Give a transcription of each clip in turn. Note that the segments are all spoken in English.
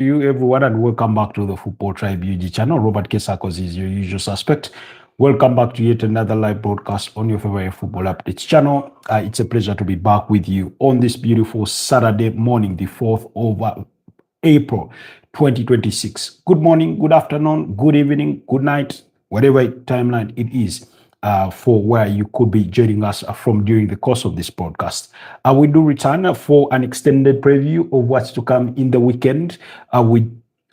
you everyone and welcome back to the Football Tribe UG channel. Robert Kesakos is your usual suspect. Welcome back to yet another live broadcast on your favorite football updates channel. It's a pleasure to be back with you on this beautiful Saturday morning, the 4th of April 2026. Good morning, good afternoon, good evening, good night, whatever timeline it is. For where you could be joining us from during the course of this podcast. We do return for an extended preview of what's to come in the weekend. We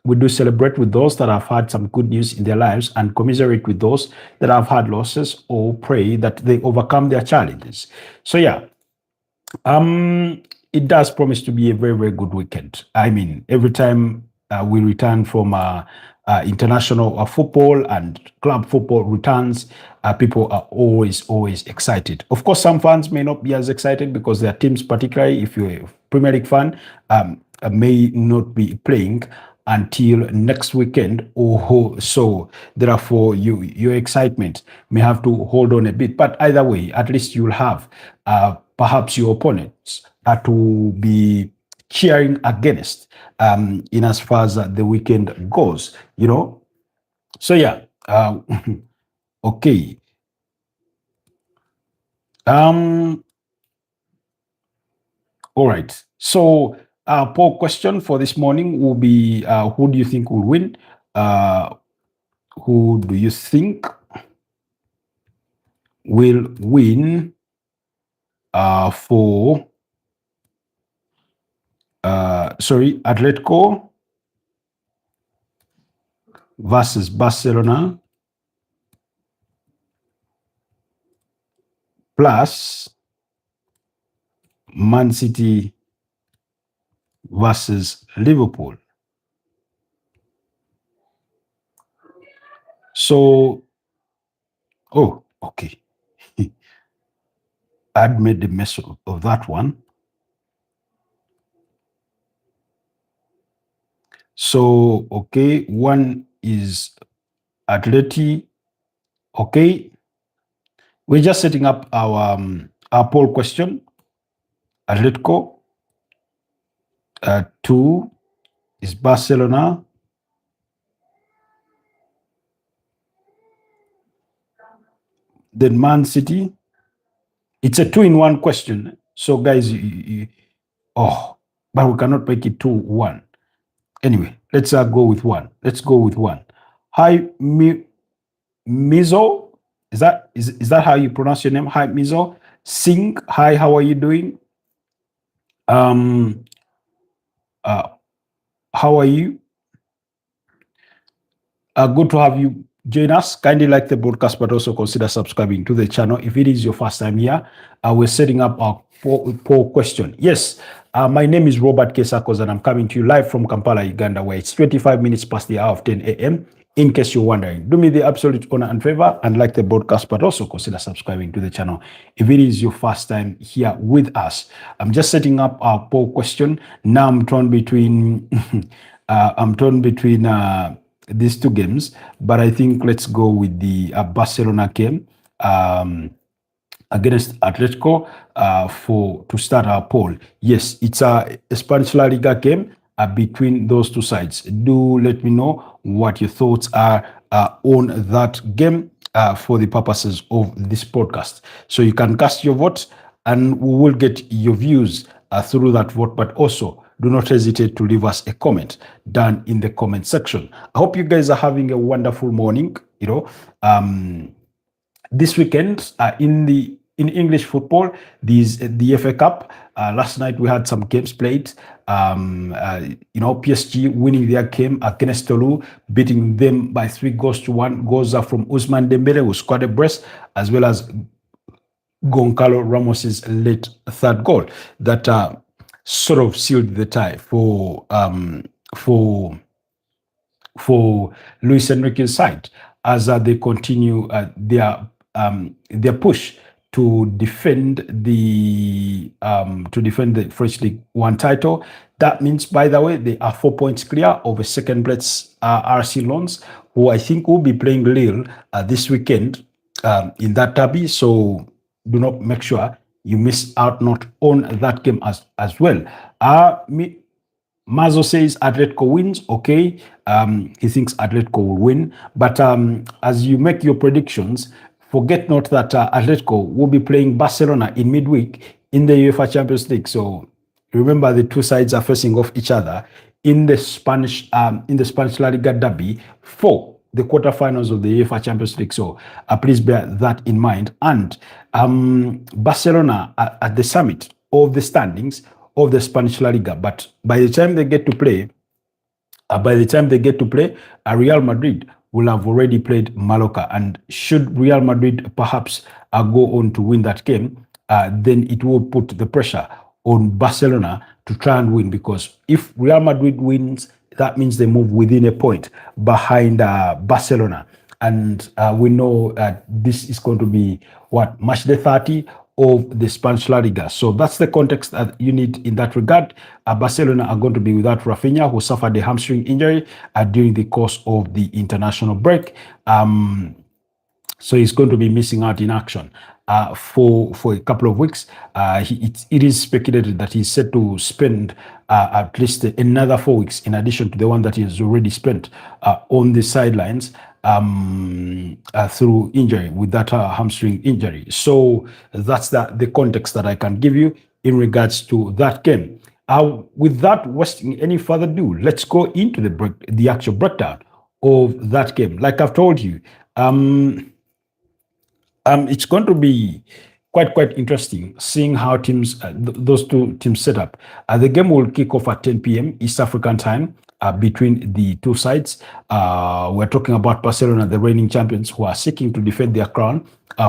do celebrate with those that have had some good news in their lives and commiserate with those that have had losses or pray that they overcome their challenges. So yeah, it does promise to be a very, very good weekend. I mean, every time we return from international football and club football returns, people are always excited. Of course, some fans may not be as excited because their teams, particularly if you're a Premier League fan, may not be playing until next weekend or so. Therefore, your excitement may have to hold on a bit. But either way, at least you'll have perhaps your opponents to be cheering against in as far as the weekend goes, you know. So yeah, okay. All right. So poll question for this morning will be who do you think will win? Who do you think will win for Atletico versus Barcelona plus Man City versus Liverpool. So, oh, okay. I'd made the mess of that one. So, okay, one is Atleti. Okay. We're just setting up our poll question. Atletico. 2 is Barcelona. Then Man City. It's a 2-in-1 question. So, guys, but we cannot make it 2-1. Anyway, let's go with one. Let's go with one. Hi, Mizo. Is that how you pronounce your name? Hi, Mizo. Singh. Hi, how are you doing? How are you? Good to have you join us. Kindly like the broadcast, but also consider subscribing to the channel. If it is your first time here, we're setting up our poll question. Yes, my name is Robert Kesakos, and I'm coming to you live from Kampala, Uganda, where it's 25 minutes past the hour of 10 a.m. In case you're wondering, do me the absolute honor and favor and like the broadcast, but also consider subscribing to the channel if it is your first time here with us. I'm just setting up our poll question. Now I'm torn between these two games, but I think let's go with the Barcelona game against Atletico to start our poll. Yes, it's a Spanish La Liga game between those two sides. Do let me know what your thoughts are on that game for the purposes of this podcast. So you can cast your vote and we will get your views through that vote, but also do not hesitate to leave us a comment down in the comment section. I hope you guys are having a wonderful morning. This weekend in English football, the FA Cup. Last night we had some games played. PSG winning their game against Toulouse, beating them by 3-1. Goals are from Ousmane Dembele, who scored a brace, as well as Goncalo Ramos's late third goal that sort of sealed the tie for Luis Enrique's side as they continue their push to defend the French League One title. That means, by the way, they are 4 points clear of a second place RC Lens, who I think will be playing Lille this weekend in that derby. So do not make sure you miss out not on that game as well. Mazo says Atletico wins. Okay, he thinks Atletico will win. But as you make your predictions, forget not that Atletico will be playing Barcelona in midweek in the UEFA Champions League. So remember, the two sides are facing off each other in the Spanish La Liga derby for the quarterfinals of the UEFA Champions League. So please bear that in mind. And Barcelona are at the summit of the standings of the Spanish La Liga. But by the time they get to play, Real Madrid will have already played Mallorca. And should Real Madrid perhaps go on to win that game, then it will put the pressure on Barcelona to try and win, because if Real Madrid wins, that means they move within a point behind Barcelona. And we know this is going to be match day 30 of the Spanish La Liga. So that's the context that you need in that regard. Barcelona are going to be without Rafinha, who suffered a hamstring injury during the course of the international break. So he's going to be missing out in action for a couple of weeks. It is speculated that he's set to spend at least another 4 weeks in addition to the one that he has already spent on the sidelines through injury, with that hamstring injury. So that's the context that I can give you in regards to that game. Without wasting any further ado, let's go into the actual breakdown of that game. Like I've told you, it's going to be quite interesting seeing how teams, those two teams set up. The game will kick off at 10 p.m. East African time between the two sides. We're talking about Barcelona, the reigning champions, who are seeking to defend their crown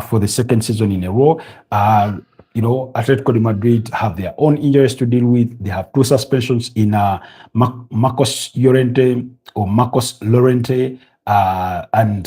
for the second season in a row. Atletico de Madrid have their own injuries to deal with. They have 2 suspensions in Marcos Llorente, and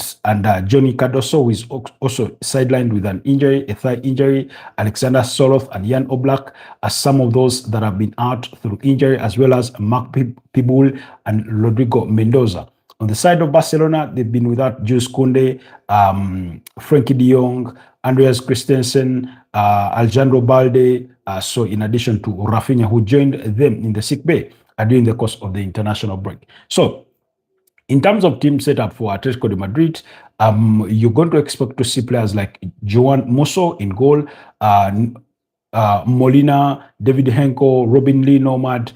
Johnny Cardoso, who is also sidelined with an injury, a thigh injury. Alexander Soloth and Jan Oblak are some of those that have been out through injury, as well as Marc Pibul and Rodrigo Mendoza. On the side of Barcelona, they've been without Jules Koundé, Frenkie de Jong, Andreas Christensen, Alejandro Balde, so in addition to Rafinha, who joined them in the sick bay during the course of the international break. So in terms of team setup for Atletico de Madrid, you're going to expect to see players like Joan Musso in goal, Molina, David Henko, Robin Lee Nomad,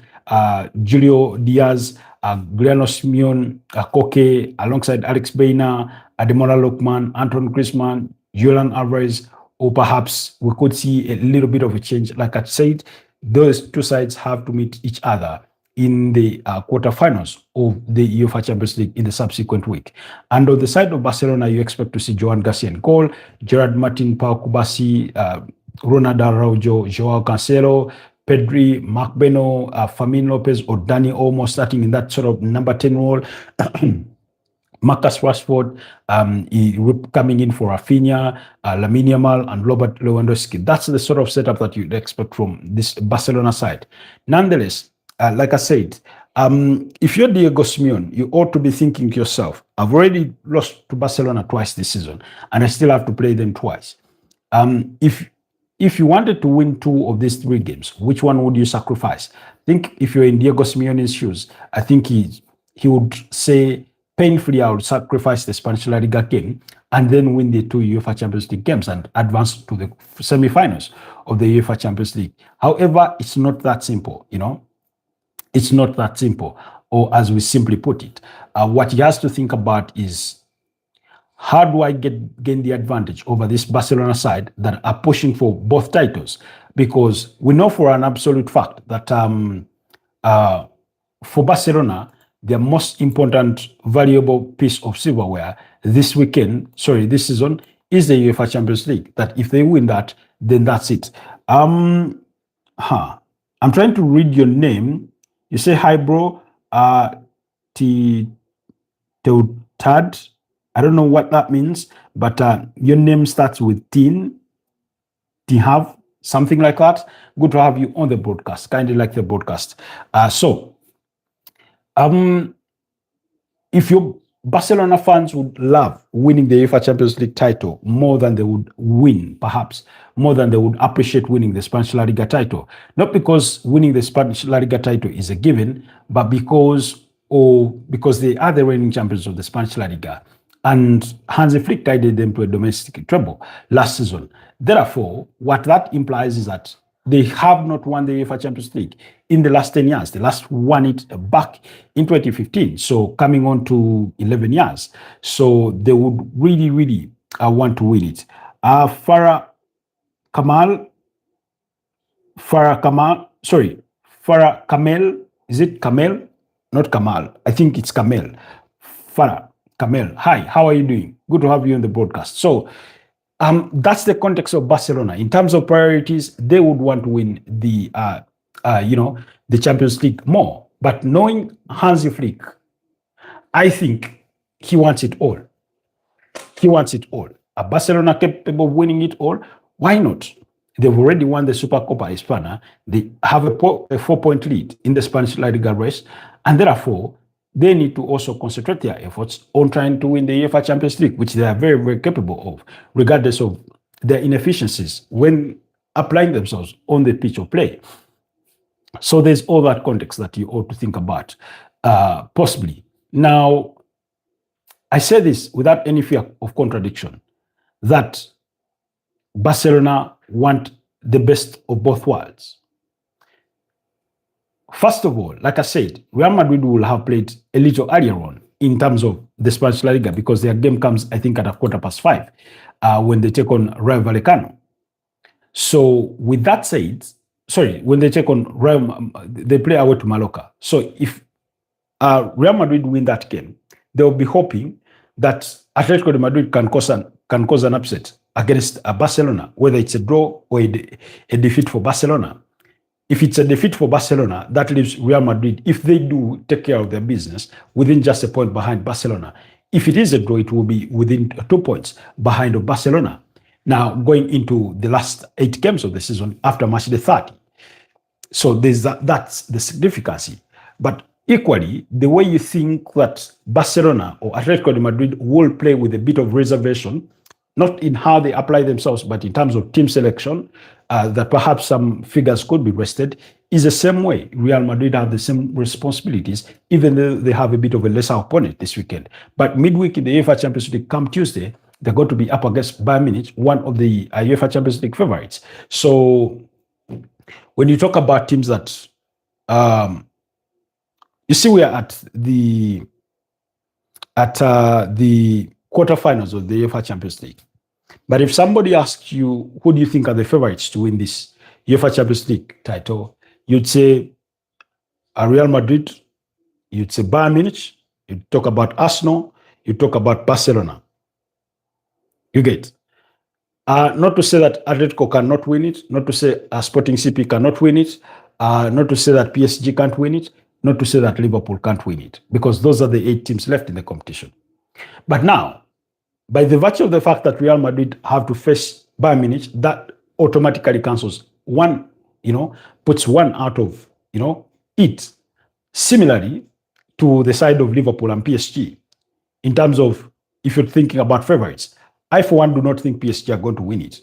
Julio Diaz, Gliano Simeon, Koke, alongside Alex Baina, Ademola Lookman, Anton Griezmann, Julian Alvarez, or perhaps we could see a little bit of a change. Like I said, those two sides have to meet each other in the quarterfinals of the UEFA Champions League in the subsequent week. And on the side of Barcelona, you expect to see Joan Garcia in goal, Gerard Martin, Pau Kubasi, Ronald Araujo, Joao Cancelo, Pedri, Marc Beno, Fermin Lopez, or Dani Olmo starting in that sort of number 10 role. Marcus Rashford coming in for Rafinha, Lamine Yamal, and Robert Lewandowski. That's the sort of setup that you'd expect from this Barcelona side. Nonetheless, like I said, if you're Diego Simeone, you ought to be thinking to yourself, I've already lost to Barcelona twice this season, and I still have to play them twice. If you wanted to win 2 of these 3 games, which one would you sacrifice? I think if you're in Diego Simeone's shoes, I think he would say, painfully, I would sacrifice the Spanish La Liga game and then win the 2 UEFA Champions League games and advance to the semi-finals of the UEFA Champions League. However, it's not that simple, It's not that simple, or as we simply put it. What he has to think about is, how do I gain the advantage over this Barcelona side that are pushing for both titles? Because we know for an absolute fact that for Barcelona, their most important, valuable piece of silverware this season is the UEFA Champions League. That if they win that, then that's it. I'm trying to read your name. You say, hi, bro. Teutad. I don't know what that means, but your name starts with Tin, Tinhav, something like that. Good to have you on the broadcast. Kindly like the broadcast. If you're Barcelona fans would love winning the UEFA Champions League title more than they would win, perhaps, more than they would appreciate winning the Spanish La Liga title. Not because winning the Spanish La Liga title is a given, but because they are the reigning champions of the Spanish La Liga. And Hansi Flick guided them to a domestic treble last season. Therefore, what that implies is that they have not won the UEFA Champions League in the last 10 years. They last won it back in 2015. So coming on to 11 years. So they would really, really want to win it. Farah Kamel, is it Kamel? Not Kamal. I think it's Kamel. Farah Kamel. Hi, how are you doing? Good to have you on the broadcast. So that's the context of Barcelona. In terms of priorities, they would want to win the the Champions League more. But knowing Hansi Flick, I think he wants it all. He wants it all. Are Barcelona capable of winning it all? Why not? They've already won the Supercopa Hispana. They have a 4-point lead in the Spanish La Liga race, and therefore they need to also concentrate their efforts on trying to win the UEFA Champions League, which they are very, very capable of, regardless of their inefficiencies when applying themselves on the pitch of play. So there's all that context that you ought to think about, possibly. Now, I say this without any fear of contradiction, that Barcelona want the best of both worlds. First of all, like I said, Real Madrid will have played a little earlier on in terms of the Spanish La Liga because their game comes, I think, at 5:15 when they take on Rayo Vallecano. So with that said, when they take on Real, they play away to Mallorca. So if Real Madrid win that game, they'll be hoping that Atletico de Madrid can cause an upset against Barcelona, whether it's a draw or a defeat for Barcelona. If it's a defeat for Barcelona, that leaves Real Madrid, if they do take care of their business, within just a point behind Barcelona. If it is a draw, it will be within 2 points behind of Barcelona. Now, going into the last 8 games of the season after match day 30. So that's the significance. But equally, the way you think that Barcelona or Atletico de Madrid will play with a bit of reservation, not in how they apply themselves, but in terms of team selection, that perhaps some figures could be rested, is the same way Real Madrid have the same responsibilities, even though they have a bit of a lesser opponent this weekend. But midweek in the UEFA Champions League, come Tuesday, they're going to be up against Bayern Munich, one of the UEFA Champions League favorites. So when you talk about teams that, you see, we are at the quarterfinals of the UEFA Champions League. But if somebody asks you, who do you think are the favorites to win this UEFA Champions League title, you'd say Real Madrid, you'd say Bayern Munich, you'd talk about Arsenal, you'd talk about Barcelona. You get. Not to say that Atletico cannot win it, not to say Sporting CP cannot win it, not to say that PSG can't win it, not to say that Liverpool can't win it, because those are the 8 teams left in the competition. But now, by the virtue of the fact that Real Madrid have to face Bayern Munich, that automatically cancels one, puts one out of, it. Similarly to the side of Liverpool and PSG, in terms of if you're thinking about favorites, I, for one, do not think PSG are going to win it.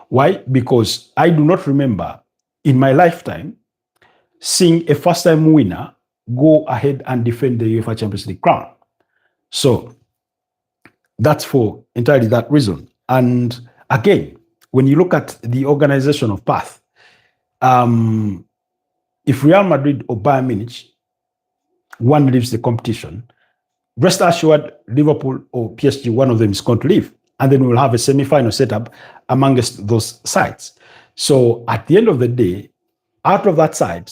Why? Because I do not remember in my lifetime seeing a first-time winner go ahead and defend the UEFA Champions League crown. So that's for entirely that reason. And again, when you look at the organization of path, if Real Madrid or Bayern Munich, one leaves the competition, rest assured Liverpool or PSG, one of them is going to leave. And then we'll have a semi-final setup amongst those sides. So at the end of the day, out of that side,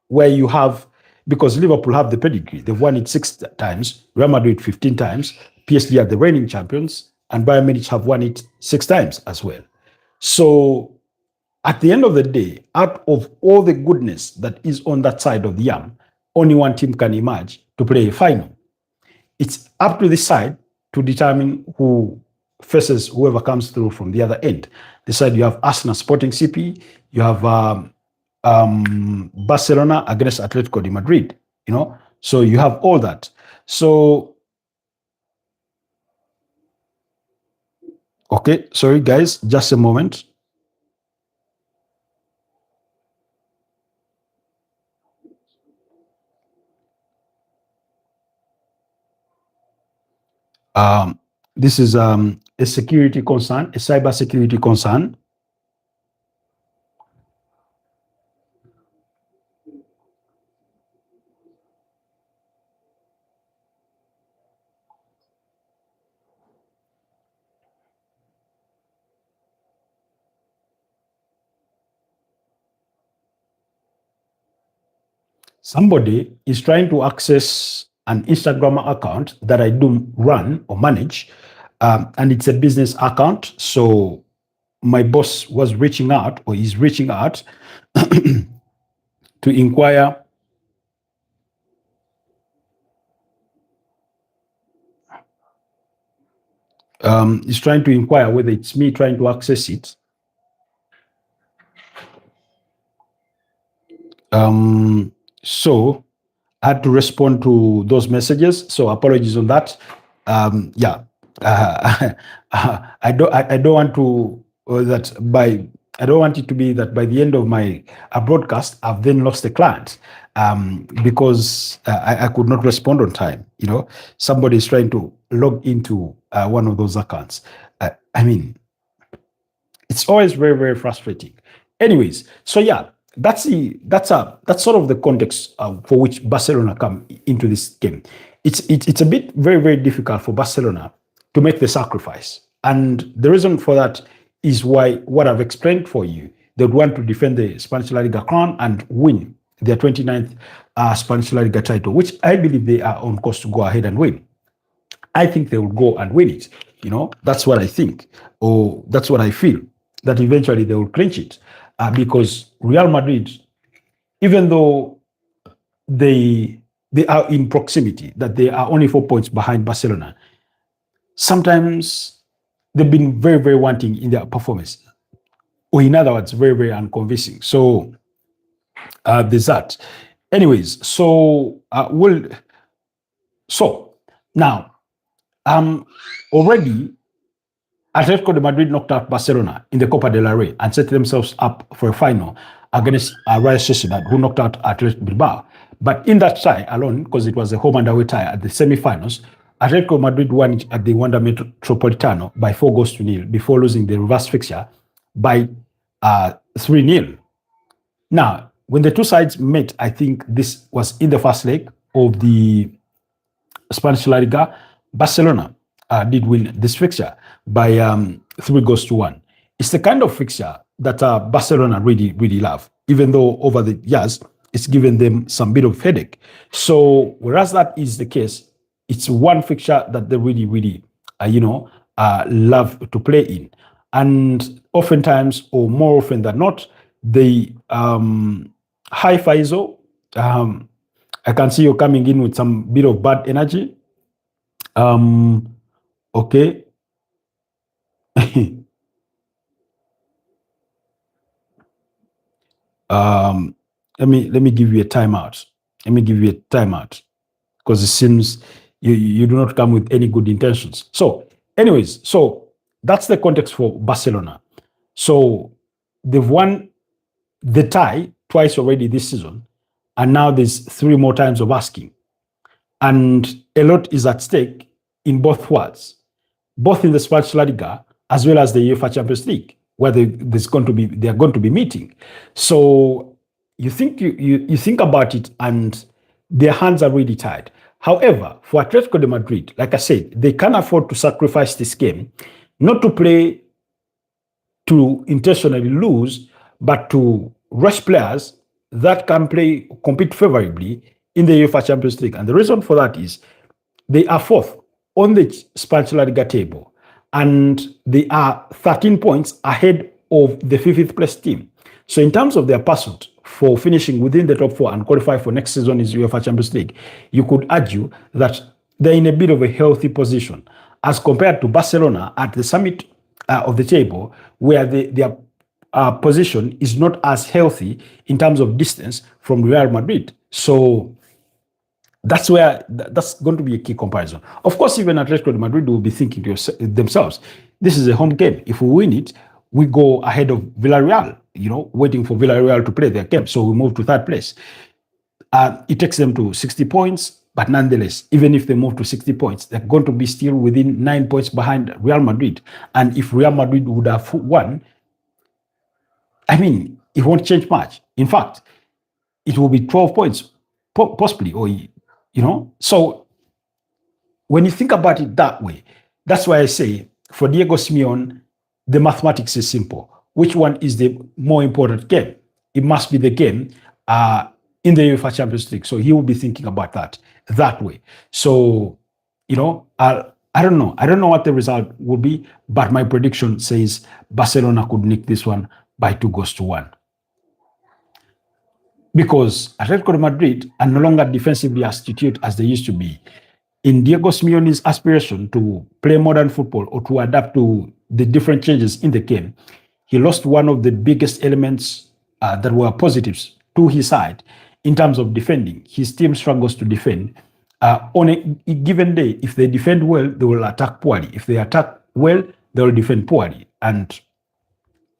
where you have, because Liverpool have the pedigree, they've won it 6 times, Real Madrid 15 times, PSG are the reigning champions, and Bayern Munich have won it 6 times as well. So at the end of the day, out of all the goodness that is on that side of the yam, only one team can emerge to play a final. It's up to this side to determine who faces whoever comes through from the other end. This side, you have Arsenal, Sporting CP, you have Barcelona against Atletico de Madrid, so you have all that. So Okay, sorry guys, just a moment. This is a security concern, a cyber security concern. Somebody is trying to access an Instagram account that I do run or manage, and it's a business account. So my boss was reaching out, or is reaching out, to inquire. Is trying to inquire whether it's me trying to access it. So I had to respond to those messages. So apologies on that. Yeah, I don't want to I don't want it to be that by the end of my broadcast, I've then lost a client because I could not respond on time. You know, somebody is trying to log into one of those accounts. I mean, it's always very, very frustrating. Anyways, so yeah, that's sort of the context for which Barcelona come into this game. It's a bit very, very difficult for Barcelona to make the sacrifice, and the reason for that is why what I've explained for you. They would want to defend the Spanish La Liga crown and win their 29th Spanish La Liga title, which I believe they are on course to go ahead and win. I think they will go and win it. You know, that's what I think, or that's what I feel, that eventually they will clinch it because Real Madrid, even though they are in proximity, that they are only 4 points behind Barcelona, sometimes they've been very, very wanting in their performance, or in other words, very, very unconvincing. So there's that. Anyways, so now already Atletico de Madrid knocked out Barcelona in the Copa del Rey and set themselves up for a final against Real Sociedad, who knocked out Athletic Bilbao. But in that tie alone, because it was a home and away tie at the semi-finals, Atletico Madrid won it at the Wanda Metropolitano by 4-0 before losing the reverse fixture by 3-0. Now, when the two sides met, I think this was in the first leg of the Spanish La Liga. Barcelona did win this fixture by 3-1. It's the kind of fixture that Barcelona really, really love, even though over the years it's given them some bit of headache. So whereas that is the case, it's one fixture that they really, really, love to play in. And oftentimes, or more often than not, they hi Faizo. I can see you coming in with some bit of bad energy. Okay. Let me give you a timeout. Let me give you a timeout because it seems you do not come with any good intentions. So, anyways, so that's the context for Barcelona. So they've won the tie twice already this season, and now there's 3 more times of asking. And a lot is at stake in both worlds, both in the Spanish La Liga as well as the UEFA Champions League, where they are going to be meeting. So you think about it, and their hands are really tied. However, for Atletico de Madrid, like I said, they can't afford to sacrifice this game, not to play to intentionally lose, but to rush players that can compete favorably in the UEFA Champions League. And the reason for that is they are 4th on the Spanish La Liga table, and they are 13 points ahead of the 5th place team. So in terms of their pursuit for finishing within the top 4 and qualify for next season's UEFA Champions League, you could argue that they're in a bit of a healthy position as compared to Barcelona at the summit of the table, where their position is not as healthy in terms of distance from Real Madrid. So that's going to be a key comparison. Of course, even Atletico de Madrid will be thinking to themselves, This is a home game. If we win it, we go ahead of Villarreal, waiting for Villarreal to play their game. So we move to third place. It takes them to 60 points, but nonetheless, even if they move to 60 points, they're going to be still within 9 points behind Real Madrid. And if Real Madrid would have won, I mean, it won't change much. In fact, it will be 12 points, possibly, or, So when you think about it that way, that's why I say, for Diego Simeone, the mathematics is simple. Which one is the more important game? It must be the game in the UEFA Champions League. So he will be thinking about that way. So, I don't know. I don't know what the result will be, but my prediction says Barcelona could nick this one by 2-1. Because Atletico de Madrid are no longer defensively astute as they used to be. In Diego Simeone's aspiration to play modern football or to adapt to the different changes in the game, he lost one of the biggest elements that were positives to his side in terms of defending. His team struggles to defend. On a given day, if they defend well, they will attack poorly. If they attack well, they will defend poorly. And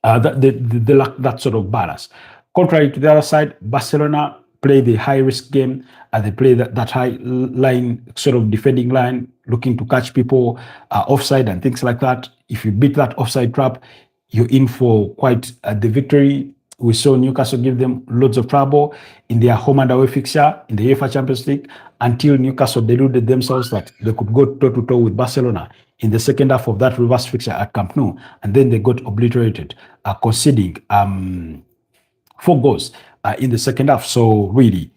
they lack that sort of balance. Contrary to the other side, Barcelona play the high-risk game. They play that high-line sort of defending line, looking to catch people offside and things like that. If you beat that offside trap, you're in for quite the victory. We saw Newcastle give them loads of trouble in their home and away fixture in the UEFA Champions League until Newcastle deluded themselves that they could go toe-to-toe with Barcelona in the second half of that reverse fixture at Camp Nou, and then they got obliterated, conceding 4 goals in the second half. So really,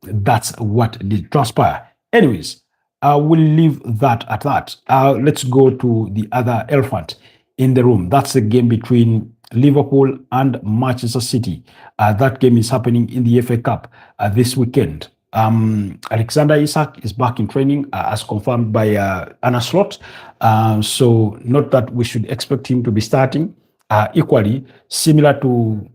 that's what did transpire. Anyways, we'll leave that at that. Let's go to the other elephant in the room. That's the game between Liverpool and Manchester City. That game is happening in the FA Cup this weekend. Alexander Isak is back in training as confirmed by Arne Slot. So not that we should expect him to be starting. Equally, similar to,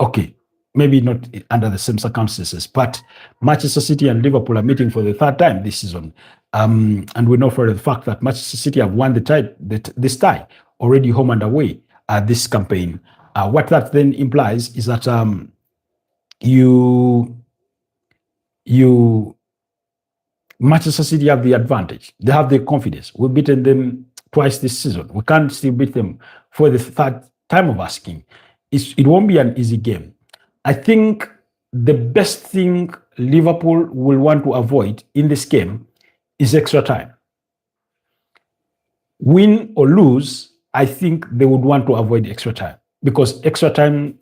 okay, maybe not under the same circumstances, but Manchester City and Liverpool are meeting for the 3rd time this season. And we know for the fact that Manchester City have won this tie already home and away this campaign. What that then implies is that Manchester City have the advantage. They have the confidence. We've beaten them twice this season. We can't still beat them for the 3rd time of asking. It won't be an easy game. I think the best thing Liverpool will want to avoid in this game is extra time. Win or lose, I think they would want to avoid extra time because extra time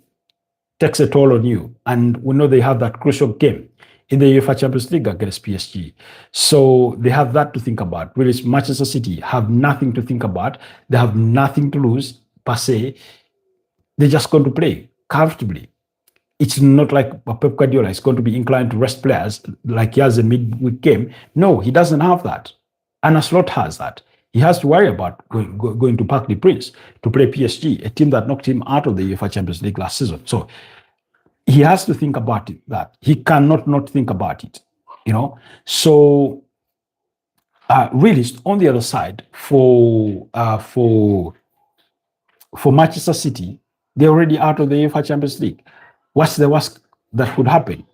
takes a toll on you. And we know they have that crucial game in the UEFA Champions League against PSG. So they have that to think about. Whereas Manchester City have nothing to think about. They have nothing to lose per se. They're just going to play comfortably. It's not like Pep Guardiola is going to be inclined to rest players like he has a midweek game. No, he doesn't have that. Arne Slot has that. He has to worry about going to Parc des Princes to play PSG, a team that knocked him out of the UEFA Champions League last season. So he has to think about it, that he cannot not think about it, So really, on the other side, for Manchester City, they're already out of the UEFA Champions League. What's the worst that could happen?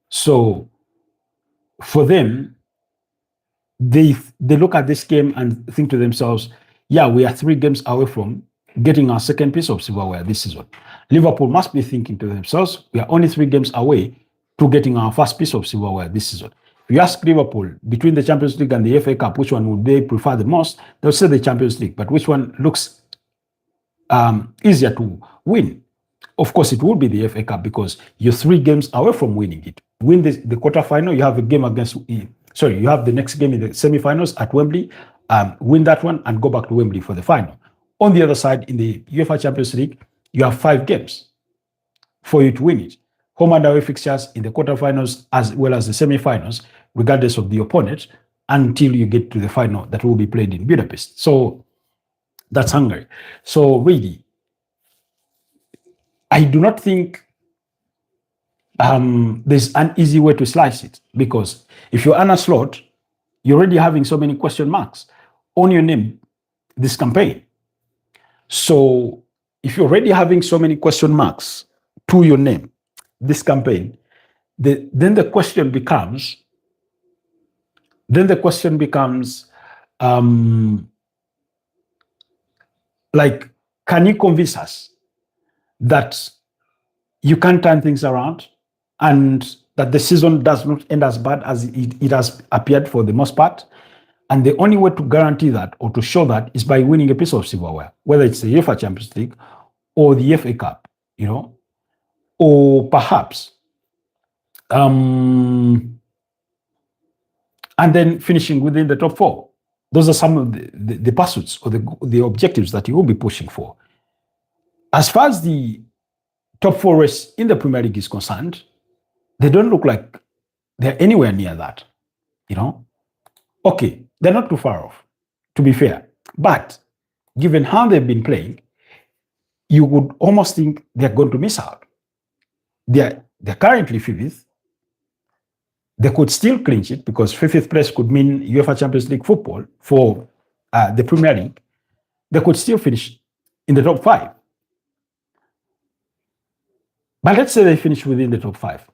So for them, they look at this game and think to themselves, yeah, we are 3 games away from getting our 2nd piece of silverware this season. Liverpool must be thinking to themselves, we are only 3 games away to getting our 1st piece of silverware this season. If you ask Liverpool, between the Champions League and the FA Cup, which one would they prefer the most? They'll say the Champions League, but which one looks easier to win? Of course, it would be the FA Cup because you're 3 games away from winning it. Win the quarterfinal, you have a game you have the next game in the semi-finals at Wembley, win that one and go back to Wembley for the final. On the other side, in the UEFA Champions League, you have 5 games for you to win it. Home and away fixtures in the quarterfinals as well as the semi-finals, regardless of the opponent, until you get to the final that will be played in Budapest. So that's Hungary. So really, I do not think there's an easy way to slice it, because if you're Arne Slot, you're already having so many question marks on your name this campaign. So if you're already having so many question marks to your name this campaign, then the question becomes, like, can you convince us that you can turn things around and that the season does not end as bad as it has appeared for the most part? And the only way to guarantee that or to show that is by winning a piece of silverware, whether it's the UEFA Champions League or the FA Cup, or perhaps, and then finishing within the top 4. Those are some of the pursuits or the objectives that you will be pushing for. As far as the top 4 race in the Premier League is concerned, they don't look like they're anywhere near that, Okay, they're not too far off, to be fair. But given how they've been playing, you would almost think they're going to miss out. They're currently 5th. They could still clinch it because 5th place could mean UEFA Champions League football for the Premier League. They could still finish in the top 5. But let's say they finish within the top 5.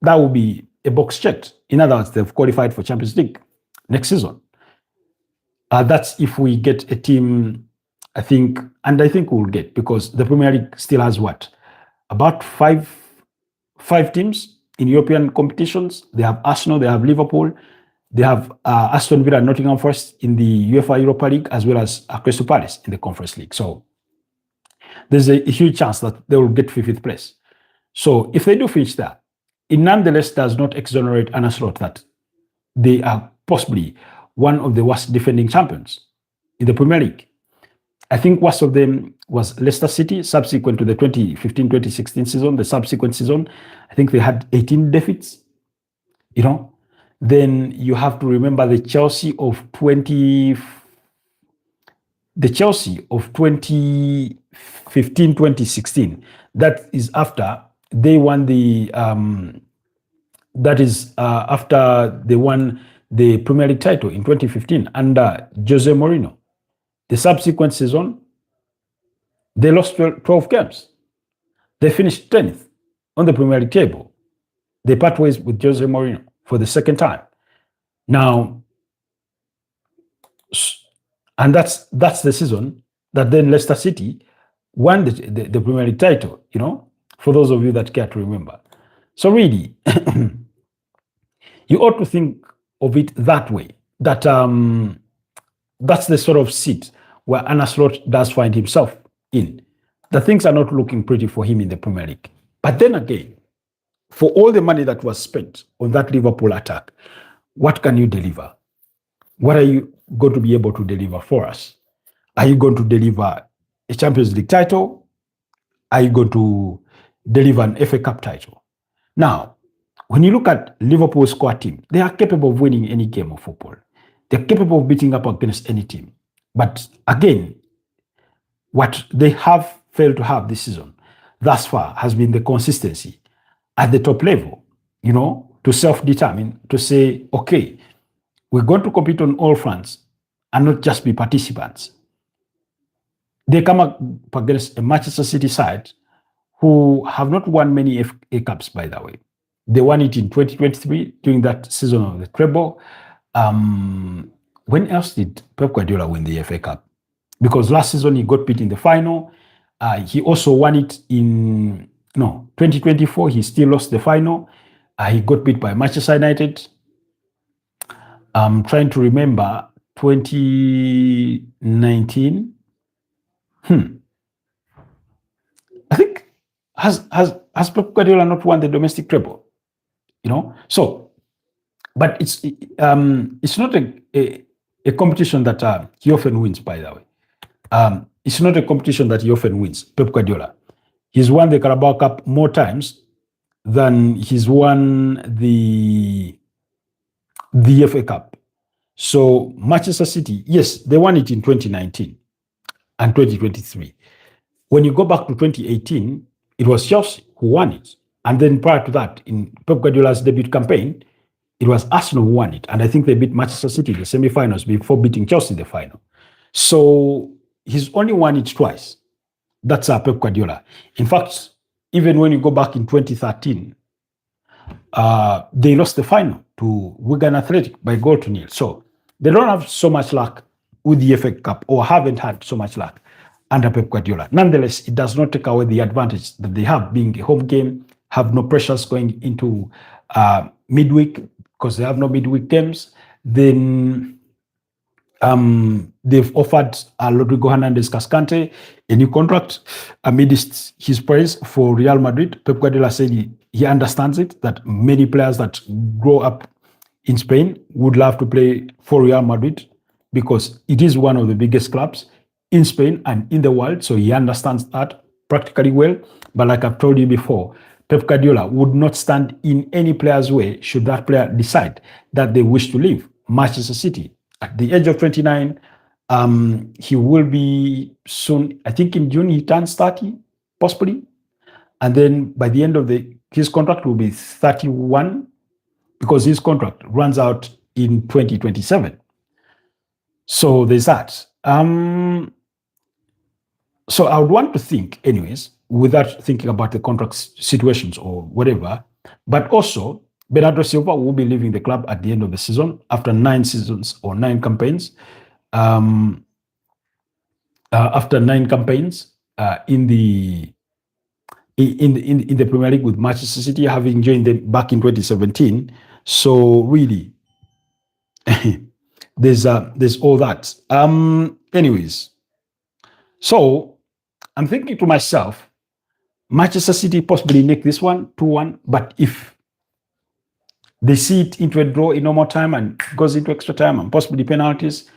That would be a box checked. In other words, they've qualified for Champions League next season. That's if we get a team, I think we'll get, because the Premier League still has about five teams in European competitions. They have Arsenal, they have Liverpool, they have Aston Villa and Nottingham Forest in the UEFA Europa League, as well as Crystal Palace in the Conference League. So there's a huge chance that they will get 5th place. So if they do finish that, it nonetheless does not exonerate Arne Slot that they are possibly one of the worst defending champions in the Premier League. I think worst of them was Leicester City, subsequent to the 2015-2016 season. The subsequent season, I think they had 18 defeats. Then you have to remember the Chelsea of 2015-2016. That is after they won after they won the Premier League title in 2015 under Jose Mourinho. The subsequent season, they lost 12 games. They finished 10th on the Premier League table. They part ways with Jose Mourinho for the second time. Now, and that's the season that then Leicester City won the Premier League title, for those of you that care to remember. So really, you ought to think of it that way, that that's the sort of seat where Arne Slot does find himself in. The things are not looking pretty for him in the Premier League. But then again, for all the money that was spent on that Liverpool attack, what can you deliver? What are you going to be able to deliver for us? Are you going to deliver a Champions League title? Are you going to deliver an FA Cup title? Now, when you look at Liverpool's squad team, they are capable of winning any game of football. They're capable of beating up against any team. But again, what they have failed to have this season thus far has been the consistency at the top level, to self-determine, to say, okay, we're going to compete on all fronts and not just be participants. They come up against a Manchester City side who have not won many FA Cups, by the way. They won it in 2023 during that season of the treble. When else did Pep Guardiola win the FA Cup? Because last season he got beat in the final. He also won it in 2024. He still lost the final. He got beat by Manchester United. I'm trying to remember 2019. I think has Pep Guardiola not won the domestic treble? So, but it's not a competition that he often wins, by the way. It's not a competition that he often wins, Pep Guardiola. He's won the Carabao Cup more times than he's won the FA Cup. So Manchester City, yes, they won it in 2019 and 2023. When you go back to 2018, it was Chelsea who won it. And then prior to that, in Pep Guardiola's debut campaign, it was Arsenal who won it. And I think they beat Manchester City in the semi-finals before beating Chelsea in the final. So he's only won it twice. That's Pep Guardiola. In fact, even when you go back in 2013, they lost the final to Wigan Athletic by goal to nil. So they don't have so much luck with the FA Cup, or haven't had so much luck under Pep Guardiola. Nonetheless, it does not take away the advantage that they have, being a home game, have no pressures going into midweek because they have no midweek games. Then they've offered Rodrigo Hernandez Cascante a new contract amidst his praise for Real Madrid. Pep Guardiola said he understands it, that many players that grow up in Spain would love to play for Real Madrid because it is one of the biggest clubs in Spain and in the world. So he understands that practically well. But like I've told you before, Pep Guardiola would not stand in any player's way should that player decide that they wish to leave Manchester City. At the age of 29, he will be soon, I think in June he turns 30, possibly. And then by the end of his contract will be 31 because his contract runs out in 2027. So there's that. So I would want to think, anyways, without thinking about the contract situations or whatever, but also Bernardo Silva will be leaving the club at the end of the season after 9 seasons or 9 campaigns. After 9 campaigns in the Premier League with Manchester City, having joined them back in 2017. So really, there's all that. Anyways, so I'm thinking to myself, Manchester City possibly nick this one 2-1, but if they see it into a draw in normal time and goes into extra time and possibly penalties,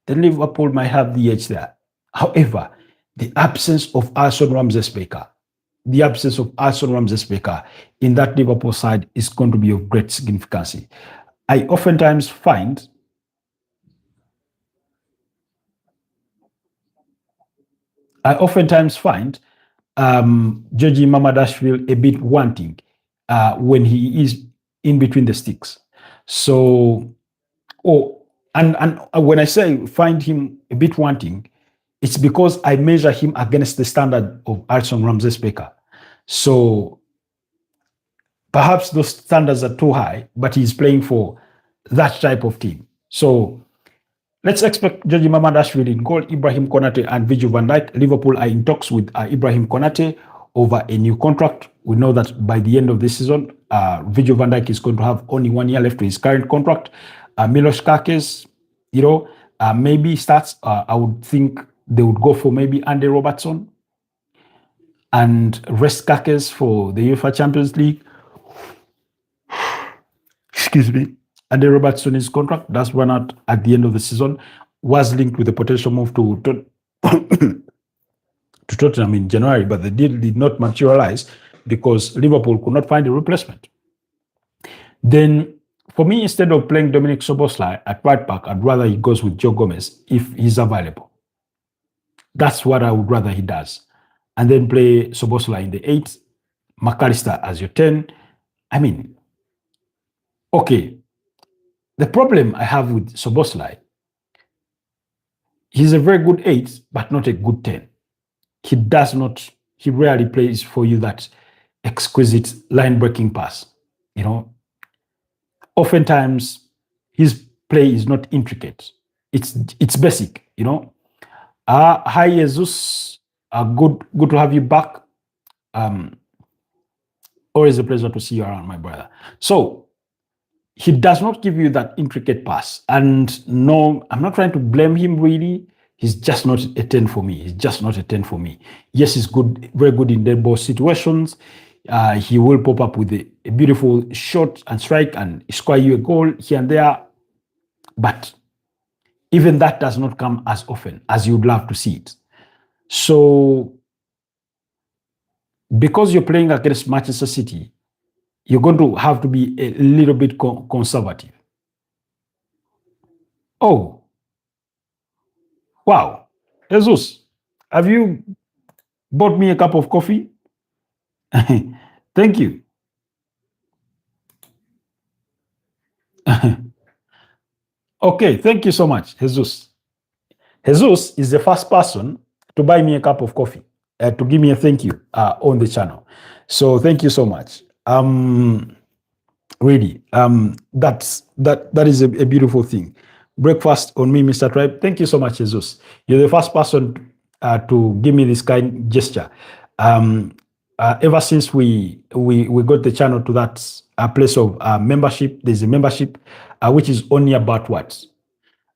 then Liverpool might have the edge there. However, the absence of Alisson Ramsey-Baker, in that Liverpool side is going to be of great significance. I oftentimes find Georgi Mamadashvili a bit wanting when he is in between the sticks. So, and when I say find him a bit wanting, it's because I measure him against the standard of Alisson Ramsey-Baker. So perhaps those standards are too high, but he's playing for that type of team. So let's expect Georgi Mamadashvili in goal, Ibrahim Konate and Virgil van Dijk. Liverpool are in talks with Ibrahim Konate over a new contract. We know that by the end of this season, Virgil van Dijk is going to have only 1 year left to his current contract. Milos Kerkez, maybe starts. I would think they would go for maybe Andy Robertson and rest Kerkez for the UEFA Champions League. Excuse me. Andy Robertson's contract does run out at the end of the season, was linked with a potential move to Tottenham in January, but the deal did not materialize because Liverpool could not find a replacement. Then, for me, instead of playing Dominic Szoboszlai at right back, I'd rather he goes with Joe Gomez if he's available. That's what I would rather he does. And then play Szoboszlai in the 8, McAllister as your 10. I mean, okay. The problem I have with Szoboszlai, he's a very good 8, but not a good 10. He rarely plays for you that exquisite line-breaking pass. Oftentimes his play is not intricate. It's basic, Hi, Jesus. Good to have you back. Always a pleasure to see you around, my brother. So he does not give you that intricate pass. And no, I'm not trying to blame him really. He's just not a 10 for me. Yes, he's good, very good in dead ball situations. He will pop up with a beautiful shot and strike and score you a goal here and there. But even that does not come as often as you'd love to see it. So, because you're playing against Manchester City, you're going to have to be a little bit conservative. Oh, wow. Jesus, have you bought me a cup of coffee? Thank you. Okay, thank you so much, Jesus. Jesus is the first person to buy me a cup of coffee, to give me a thank you on the channel. So thank you so much. Really, that is a beautiful thing. Breakfast on me, Mr. Tribe. Thank you so much, Jesus. You're the first person to give me this kind gesture. Ever since we got the channel to that place of membership, there's a membership which is only about what?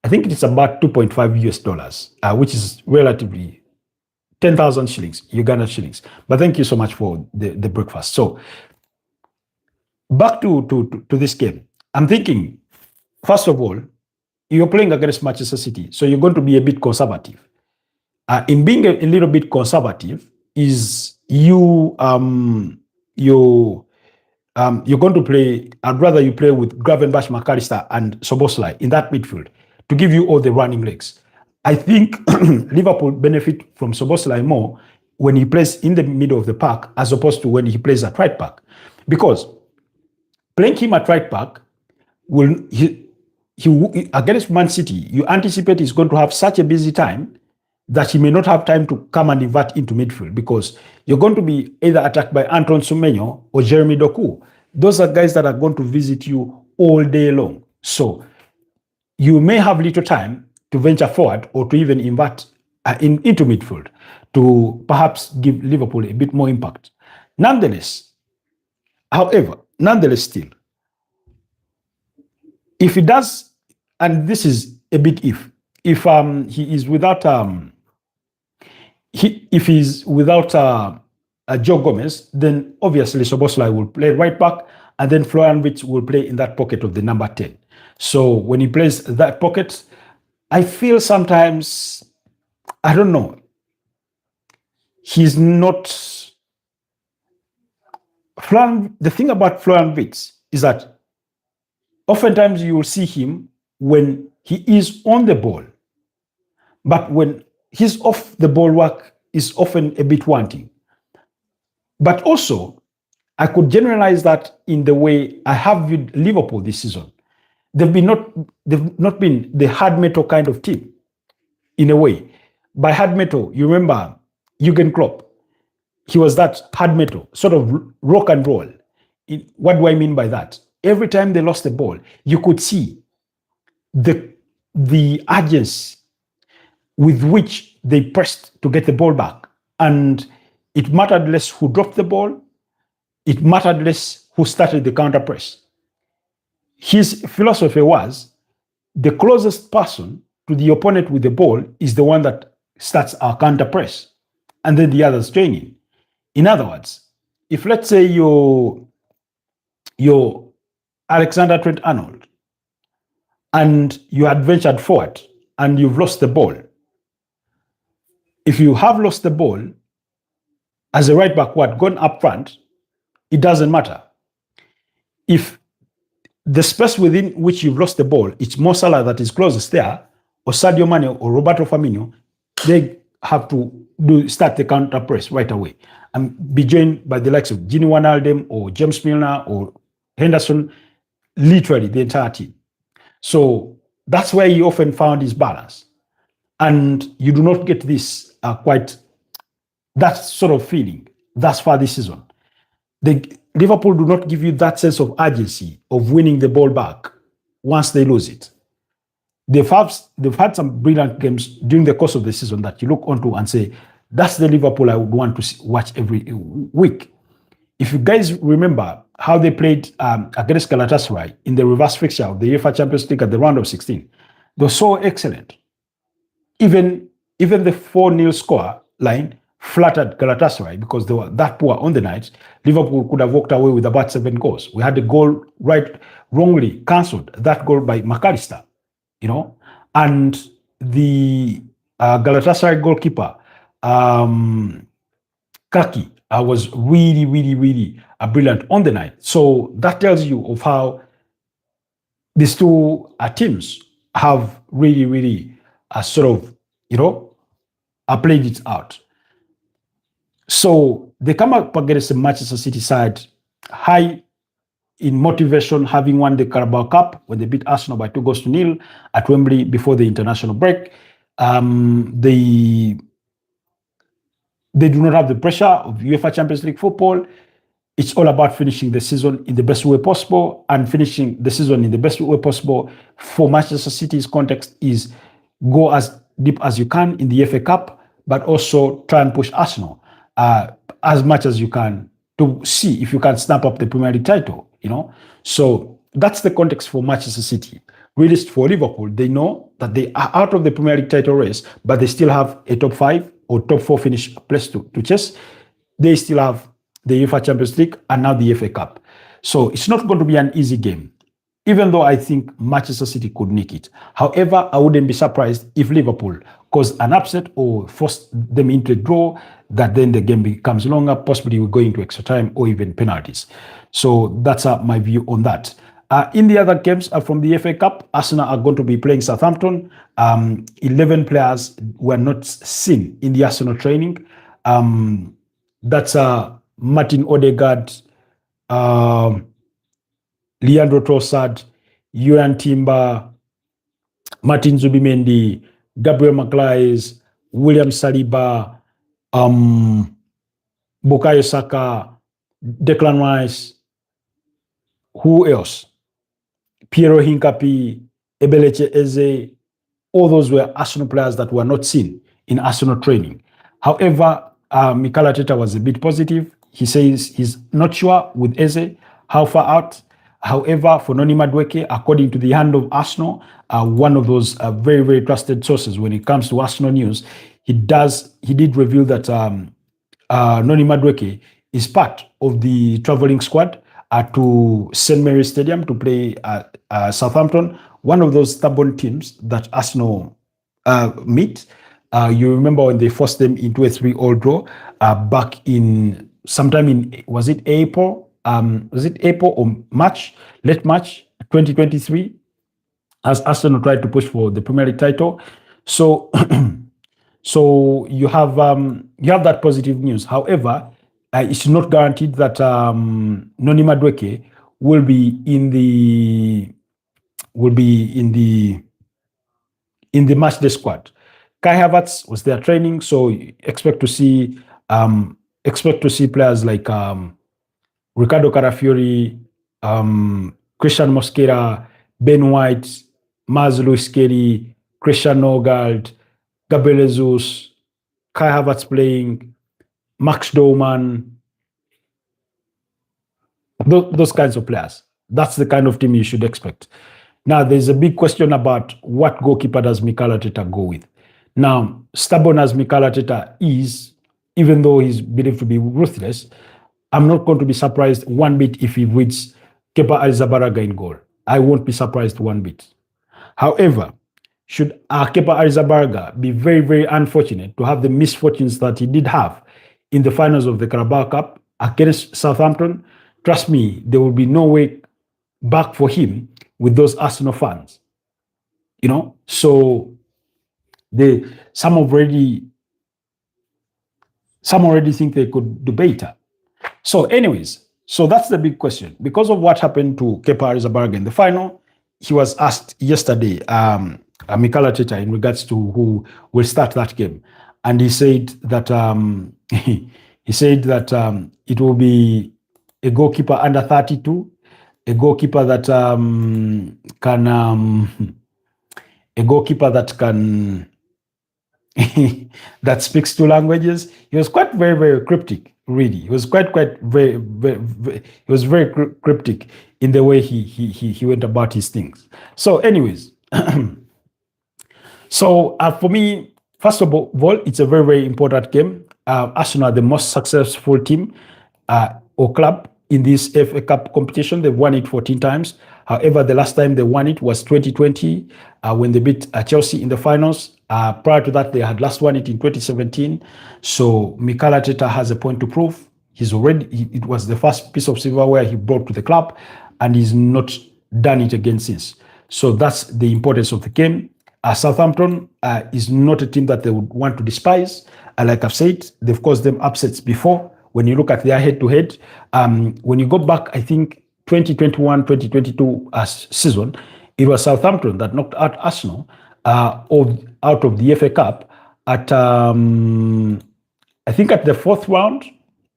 I think it's about 2.5 US dollars, which is relatively 10,000 shillings, Uganda shillings. But thank you so much for the breakfast. So back to this game. I'm thinking, first of all, you're playing against Manchester City, so you're going to be a bit conservative. In being a little bit conservative, is you're going to play. I'd rather you play with Gravenberch, McAllister, and Soboslai in that midfield to give you all the running legs. I think Liverpool benefit from Soboslai more when he plays in the middle of the park as opposed to when he plays at right back, because playing him at right back will he against Man City, you anticipate he's going to have such a busy time that he may not have time to come and invert into midfield, because you're going to be either attacked by Anton Semenyo or Jeremy Doku. Those are guys that are going to visit you all day long. So you may have little time to venture forward or to even invert into midfield to perhaps give Liverpool a bit more impact. Nonetheless, still, if he does, and this is a big if he is without if he's without Joe Gomez, then obviously Soboslai will play right back, and then Florian Wirtz will play in that pocket of the number 10. So when he plays that pocket, I feel sometimes, I don't know, he's not. The thing about Florian Wirtz is that oftentimes you will see him when he is on the ball, but when he's off the ball work is often a bit wanting. But also, I could generalize that in the way I have viewed Liverpool this season. They've not been the hard metal kind of team, in a way. By hard metal, you remember Jurgen Klopp. He was that hard metal, sort of rock and roll. What do I mean by that? Every time they lost the ball, you could see the urgency with which they pressed to get the ball back. And it mattered less who dropped the ball. It mattered less who started the counter press. His philosophy was the closest person to the opponent with the ball is the one that starts our counter press, and then the others join in. In other words, if let's say you're Alexander Trent-Arnold and you had ventured forward and you've lost the ball, if you have lost the ball as a right back, gone up front, it doesn't matter. If the space within which you've lost the ball, it's Mo Salah that is closest there, or Sadio Mane or Roberto Firmino, they have to start the counter press right away and be joined by the likes of Gini Wijnaldum or James Milner or Henderson, literally the entire team. So that's where he often found his balance. And you do not get this that sort of feeling thus far this season. Liverpool do not give you that sense of urgency of winning the ball back once they lose it. They've had some brilliant games during the course of the season that you look onto and say, that's the Liverpool I would want to watch every week. If you guys remember how they played against Galatasaray in the reverse fixture of the UEFA Champions League at the round of 16, they were so excellent. Even the 4-0 score line flattered Galatasaray because they were that poor on the night. Liverpool could have walked away with about 7 goals. We had the goal wrongly cancelled, that goal by McAllister, and the Galatasaray goalkeeper, Kaki, was really, really, really brilliant on the night. So that tells you of how these two teams have really, really played it out. So they come up against the Manchester City side, high in motivation, having won the Carabao Cup when they beat Arsenal by 2-0 at Wembley before the international break. They do not have the pressure of UEFA Champions League football. It's all about finishing the season in the best way possible, and finishing the season in the best way possible for Manchester City's context is go as deep as you can in the FA Cup, but also try and push Arsenal as much as you can to see if you can snap up the Premier League title, So that's the context for Manchester City. Really, for Liverpool, they know that they are out of the Premier League title race, but they still have a top 5 or top 4 finish place to chase. They still have the UEFA Champions League and now the FA Cup. So it's not going to be an easy game, even though I think Manchester City could nick it. However, I wouldn't be surprised if Liverpool caused an upset or forced them into a draw, that then the game becomes longer, possibly we go into extra time or even penalties. So that's my view on that. In the other games from the FA Cup, Arsenal are going to be playing Southampton. 11 players were not seen in the Arsenal training. That's Martin Odegaard, Leandro Trossard, Julian Timber, Martin Zubimendi, Gabriel Magalhaes, William Saliba, Bukayo Saka, Declan Rice. Who else? Piero Hincapié, Ebeleche Eze. All those were Arsenal players that were not seen in Arsenal training. However, Mikel Arteta was a bit positive. He says he's not sure with Eze how far out. However, for Noni Madueke, according to the Hand of Arsenal, one of those very, very trusted sources when it comes to Arsenal news, he did reveal that Noni Madueke is part of the traveling squad to St. Mary's Stadium to play Southampton, one of those stubborn teams that Arsenal meet. You remember when they forced them into a 3-3 draw back in sometime in, was it April or March, late March 2023, as Arsenal tried to push for the Premier League title. So, so you have that positive news. However, it's not guaranteed that Noni Madueke will be in the matchday squad. Kai Havertz was there training, so expect to see players like Ricardo Carafiori, Christian Mosquera, Ben White, Maz Lewis Kelly, Christian Norgard, Gabriel Jesus, Kai Havertz playing, Max Doman, those kinds of players. That's the kind of team you should expect. Now, there's a big question about what goalkeeper does Mikel Arteta go with. Now, stubborn as Mikel Arteta is, even though he's believed to be ruthless, I'm not going to be surprised one bit if he wins Kepa Arrizabalaga in goal. I won't be surprised one bit. However, should Kepa Arrizabalaga be very, very unfortunate to have the misfortunes that he did have in the finals of the Carabao Cup against Southampton, trust me, there will be no way back for him with those Arsenal fans. So some already think they could do better. So anyways, so that's the big question. Because of what happened to Kepa Arrizabalaga in the final, he was asked yesterday, Mikel Arteta, in regards to who will start that game. And he said that it will be a goalkeeper under 32, a goalkeeper that can that speaks two languages. He was quite very, very cryptic, really. He was quite very, he was very cryptic in the way he went about his things. So anyways, so for me, first of all, it's a very, very important game. Arsenal are the most successful team or club in this FA Cup competition. They've won it 14 times. However, the last time they won it was 2020 when they beat Chelsea in the finals. Prior to that, they had last won it in 2017. So Mikel Arteta has a point to prove. It was the first piece of silverware he brought to the club, and he's not done it again since. So that's the importance of the game. Southampton is not a team that they would want to despise. Like I've said, they've caused them upsets before. When you look at their head-to-head, when you go back, I think 2021-2022 season, it was Southampton that knocked out Arsenal out of the FA Cup at I think at the fourth round.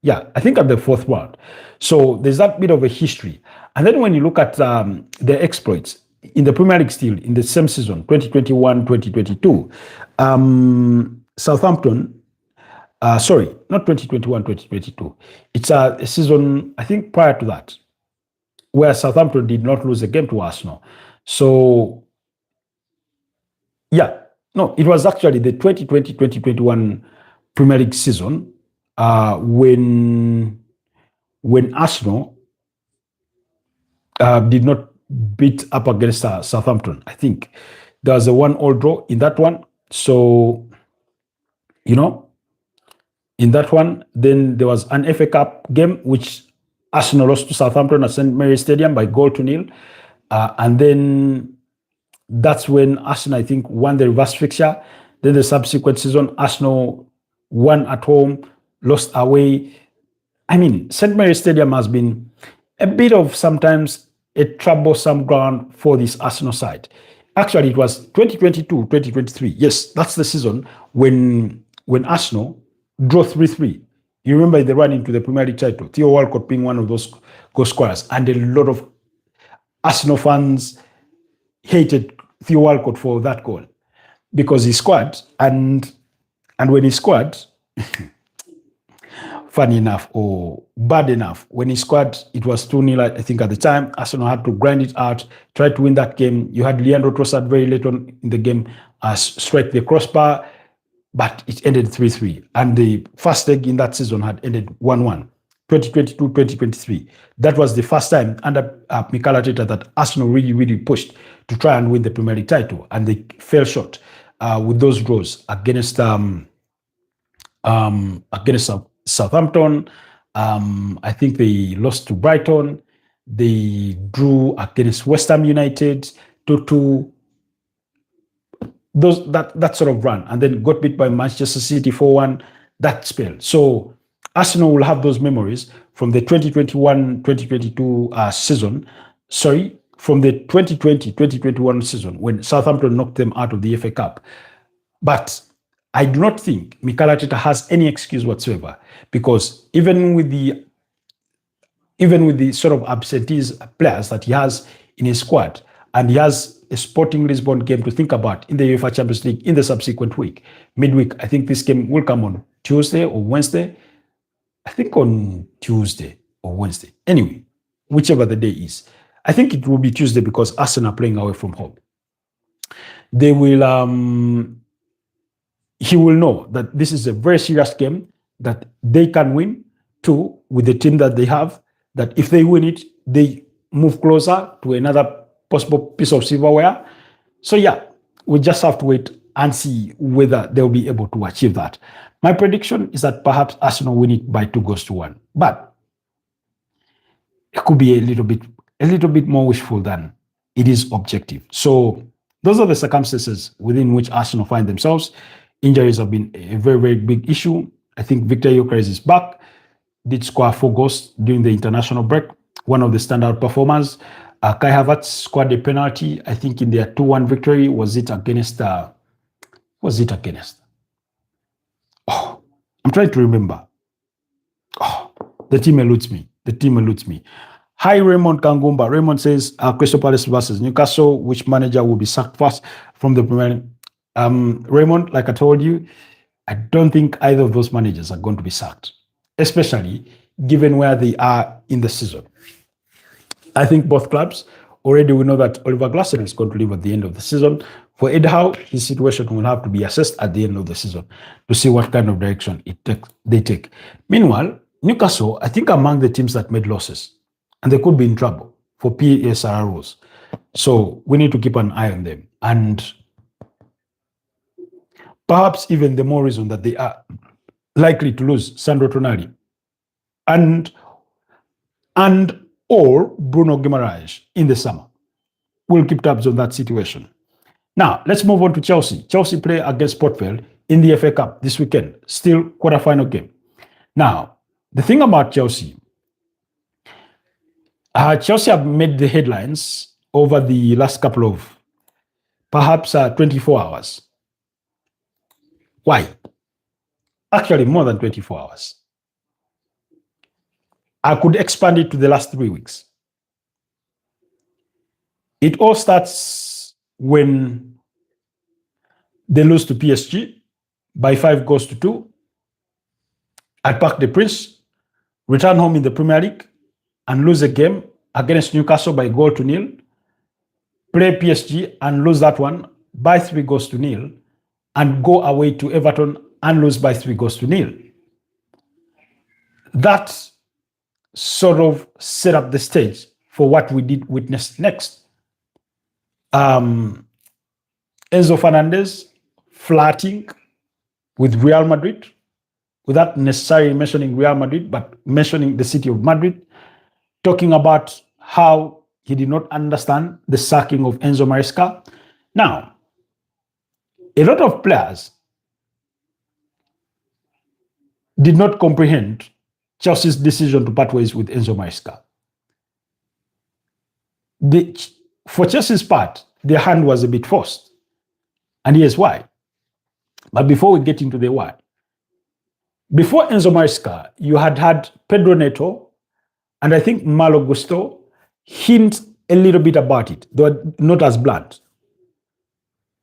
Yeah, I think at the fourth round. So there's that bit of a history. And then when you look at the exploits in the Premier League still in the same season, 2021-2022, Southampton, sorry, not 2021-2022. It's a season, I think, prior to that, where Southampton did not lose a game to Arsenal. So, yeah, no, it was actually the 2020-2021 Premier League season when Arsenal did not beat up against Southampton. I think there was a 1-1 draw in that one. So, you know, in that one, then there was an FA Cup game which Arsenal lost to Southampton at St. Mary's Stadium by 0-0. And then that's when Arsenal, I think, won the reverse fixture. Then the subsequent season, Arsenal won at home, lost away. I mean, St. Mary's Stadium has been a bit of sometimes a troublesome ground for this Arsenal side. Actually, it was 2022-2023. Yes, that's the season when Arsenal drew 3-3. You remember the run into the Premier League title, Theo Walcott being one of those goal scorers, and a lot of Arsenal fans hated Theo Walcott for that goal because he scored, and when he scored, funny enough or bad enough, when he scored, it was 2-0, I think, at the time. Arsenal had to grind it out, try to win that game. You had Leandro Trossard very late on in the game strike the crossbar, but it ended 3-3. And the first leg in that season had ended 1-1, 2022-2023. That was the first time under Mikel Arteta that Arsenal really, really pushed to try and win the Premier League title. And they fell short with those draws against Southampton. I think they lost to Brighton. They drew against West Ham United 2-2. That sort of run, and then got beat by Manchester City 4-1. That spell. So Arsenal will have those memories from the 2021-2022 season. Sorry, from the 2020-2021 season when Southampton knocked them out of the FA Cup. But I do not think Mikel Arteta has any excuse whatsoever, because even with the sort of absentees players that he has in his squad, and he has a Sporting Lisbon game to think about in the UEFA Champions League in the subsequent week, midweek. I think this game will come on Tuesday or Wednesday. I think on Tuesday or Wednesday. Anyway, whichever the day is. I think it will be Tuesday because Arsenal are playing away from home. They will, he will know that this is a very serious game that they can win too with the team that they have, that if they win it, they move closer to another possible piece of silverware. So yeah, we just have to wait and see whether they'll be able to achieve that. My prediction is that perhaps Arsenal win it by 2-1, but it could be a little bit more wishful than it is objective. So those are the circumstances within which Arsenal find themselves. Injuries have been a very, very big issue. I think Victor Gyökeres is back, did score 4 goals during the international break, one of the standout performers. Kai Havertz scored a penalty, I think, in their 2-1 victory. Was it against? Oh, I'm trying to remember. Oh, the team eludes me. Hi, Raymond Kangumba. Raymond says, Crystal Palace versus Newcastle, which manager will be sacked first from the Premier League? Raymond, like I told you, I don't think either of those managers are going to be sacked, especially given where they are in the season. I think both clubs already we know that Oliver Glasser is going to leave at the end of the season. For Eddie Howe, his situation will have to be assessed at the end of the season to see what kind of direction they take. Meanwhile, Newcastle, I think, among the teams that made losses, and they could be in trouble for PSR rules. So we need to keep an eye on them. And perhaps even the more reason that they are likely to lose Sandro Tonali or Bruno Guimaraes in the summer. We'll keep tabs on that situation. Now, let's move on to Chelsea. Chelsea play against Port Vale in the FA Cup this weekend. Still quarterfinal game. Now, the thing about Chelsea, Chelsea have made the headlines over the last couple of perhaps 24 hours. Why? Actually, more than 24 hours. I could expand it to the last 3 weeks. It all starts when they lose to PSG by 5-2 at Parc des Princes, return home in the Premier League and lose a game against Newcastle by 0-0, play PSG and lose that one by 3-0, and go away to Everton and lose by 3-0. That sort of set up the stage for what we did witness next. Enzo Fernandez flirting with Real Madrid, without necessarily mentioning Real Madrid, but mentioning the city of Madrid, talking about how he did not understand the sacking of Enzo Maresca. Now, a lot of players did not comprehend Chelsea's decision to part ways with Enzo Maresca. For Chelsea's part, their hand was a bit forced. And here's why. But before we get into the why, before Enzo Maresca, you had Pedro Neto and I think Malo Gusto hint a little bit about it, though not as blunt.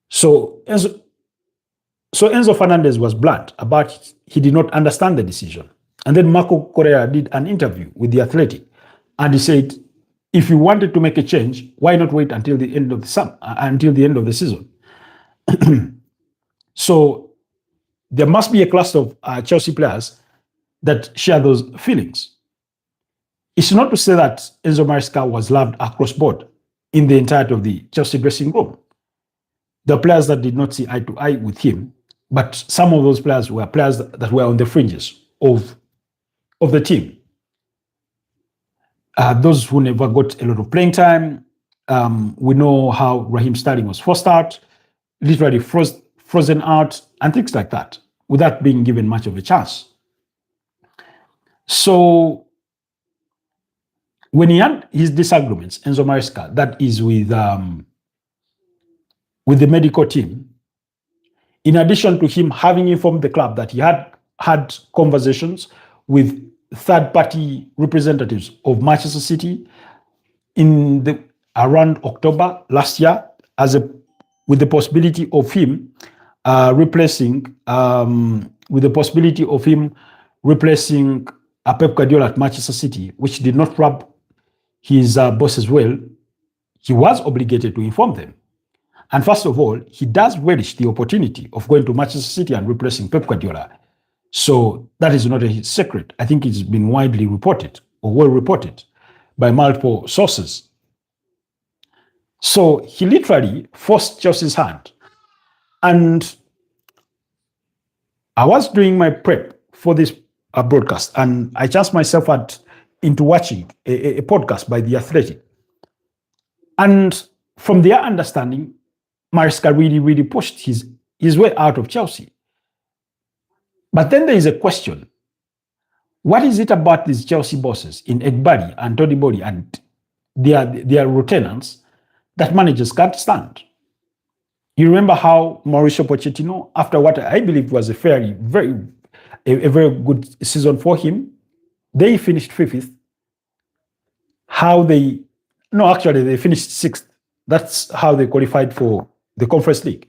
So Enzo Fernandez was blunt about it. He did not understand the decision. And then Marco Correa did an interview with The Athletic, and he said, if you wanted to make a change, why not wait until the end of the season? So there must be a cluster of Chelsea players that share those feelings. It's not to say that Enzo Maresca was loved across board in the entirety of the Chelsea dressing room. The players that did not see eye to eye with him, but some of those players were players that were on the fringes of the team. Those who never got a lot of playing time. We know how Raheem Sterling was forced out, literally frozen out, and things like that, without being given much of a chance. So when he had his disagreements, Enzo Maresca, that is with the medical team, in addition to him having informed the club that he had conversations with third-party representatives of Manchester City around October last year, with the possibility of him replacing Pep Guardiola at Manchester City, which did not rub his bosses well. He was obligated to inform them. And first of all, he does relish the opportunity of going to Manchester City and replacing Pep Guardiola. So that is not a secret. I think it's been widely reported, or well reported, by multiple sources. So he literally forced Chelsea's hand. And I was doing my prep for this broadcast, and I chanced myself into watching a podcast by The Athletic. And from their understanding, Maresca really pushed his way out of Chelsea. But then there is a question. What is it about these Chelsea bosses in Egbari and Tony Boli and their lieutenants that managers can't stand? You remember how Mauricio Pochettino, after what I believe was a very good season for him, they finished fifth. They finished sixth. That's how they qualified for the Conference League.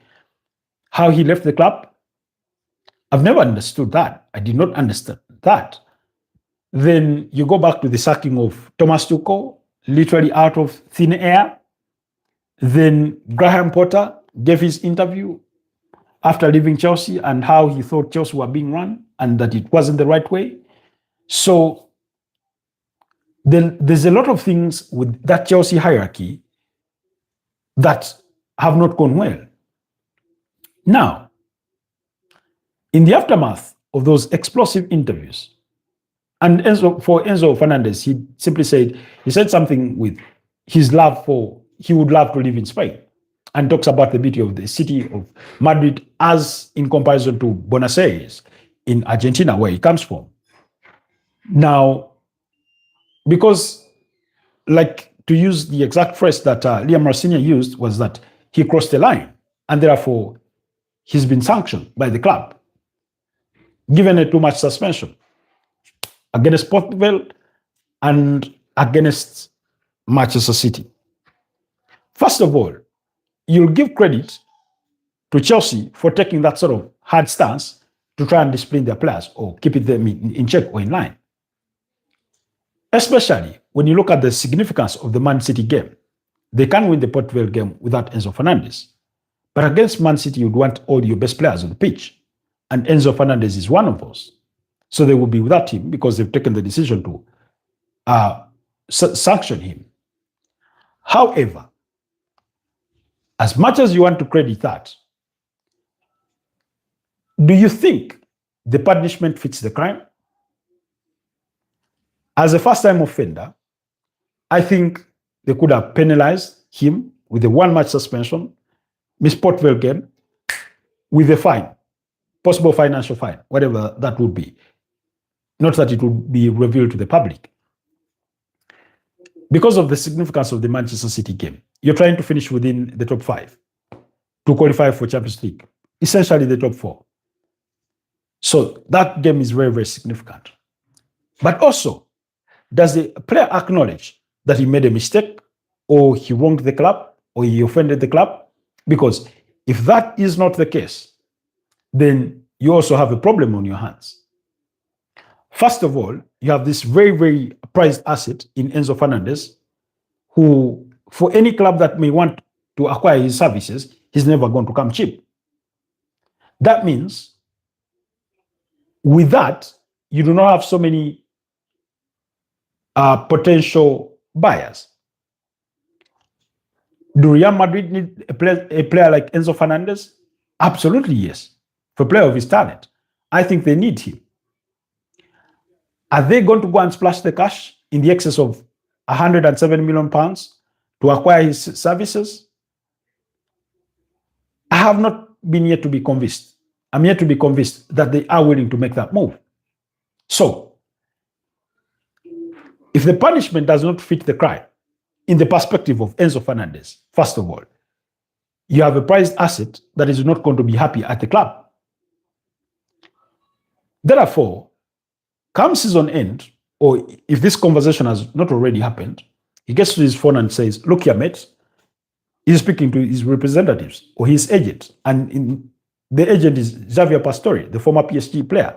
How he left the club, I've never understood that. I did not understand that. Then you go back to the sacking of Thomas Tuchel, literally out of thin air. Then Graham Potter gave his interview after leaving Chelsea and how he thought Chelsea were being run and that it wasn't the right way. So then there's a lot of things with that Chelsea hierarchy that have not gone well. Now, in the aftermath of those explosive interviews, and for Enzo Fernandez, he said something with his love he would love to live in Spain, and talks about the beauty of the city of Madrid as in comparison to Buenos Aires in Argentina, where he comes from. Now, because like to use the exact phrase that Liam Marcinia used, was that he crossed the line and therefore he's been sanctioned by the club, given a 2-match suspension against Port Vale and against Manchester City. First of all, you'll give credit to Chelsea for taking that sort of hard stance to try and discipline their players or keep them in check or in line. Especially when you look at the significance of the Man City game. They can win the Port Vale game without Enzo Fernandez. But against Man City, you'd want all your best players on the pitch. And Enzo Fernandez is one of those. So they will be without him because they've taken the decision to sanction him. However, as much as you want to credit that, do you think the punishment fits the crime? As a first-time offender, I think they could have penalized him with a 1-match suspension, Miss Port Vale game, with a fine, possible financial fine, whatever that would be. Not that it would be revealed to the public. Because of the significance of the Manchester City game, you're trying to finish within the top 5 to qualify for Champions League, essentially the top 4. So that game is very, very significant. But also, does the player acknowledge that he made a mistake or he wronged the club or he offended the club? Because if that is not the case, then you also have a problem on your hands. First of all, you have this very, very prized asset in Enzo Fernandez, who, for any club that may want to acquire his services, he's never going to come cheap. That means, with that, you do not have so many potential buyers. Do Real Madrid need a player like Enzo Fernandez? Absolutely, yes. For a player of his talent, I think they need him. Are they going to go and splash the cash in the excess of £107 million to acquire his services? I have not been yet to be convinced. I'm yet to be convinced that they are willing to make that move. So, if the punishment does not fit the crime, in the perspective of Enzo Fernandez, first of all, you have a prized asset that is not going to be happy at the club. Therefore, come season end, or if this conversation has not already happened, he gets to his phone and says, look here, mate, he's speaking to his representatives or his agent, and the agent is Xavier Pastore, the former PSG player.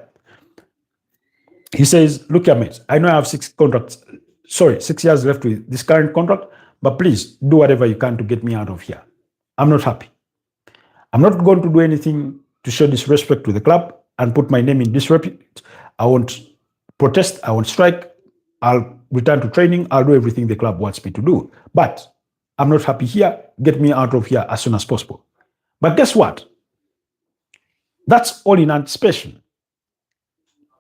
He says, look here, mate, I know I have 6 years left with this current contract, but please do whatever you can to get me out of here. I'm not happy. I'm not going to do anything to show disrespect to the club and put my name in disrepute. I won't protest, I won't strike, I'll return to training, I'll do everything the club wants me to do. But I'm not happy here, get me out of here as soon as possible. But guess what? That's all in anticipation.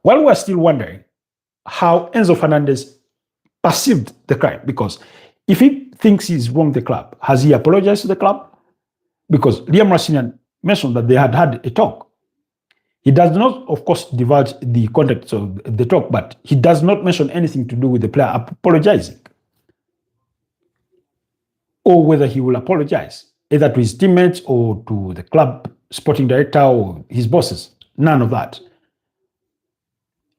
While we're still wondering how Enzo Fernandez perceived the crime, because if he thinks he's wronged the club, has he apologized to the club? Because Liam Marcinia mentioned that they had a talk. He does not, of course, divulge the context of the talk, but he does not mention anything to do with the player apologizing, or whether he will apologize, either to his teammates or to the club sporting director or his bosses. None of that.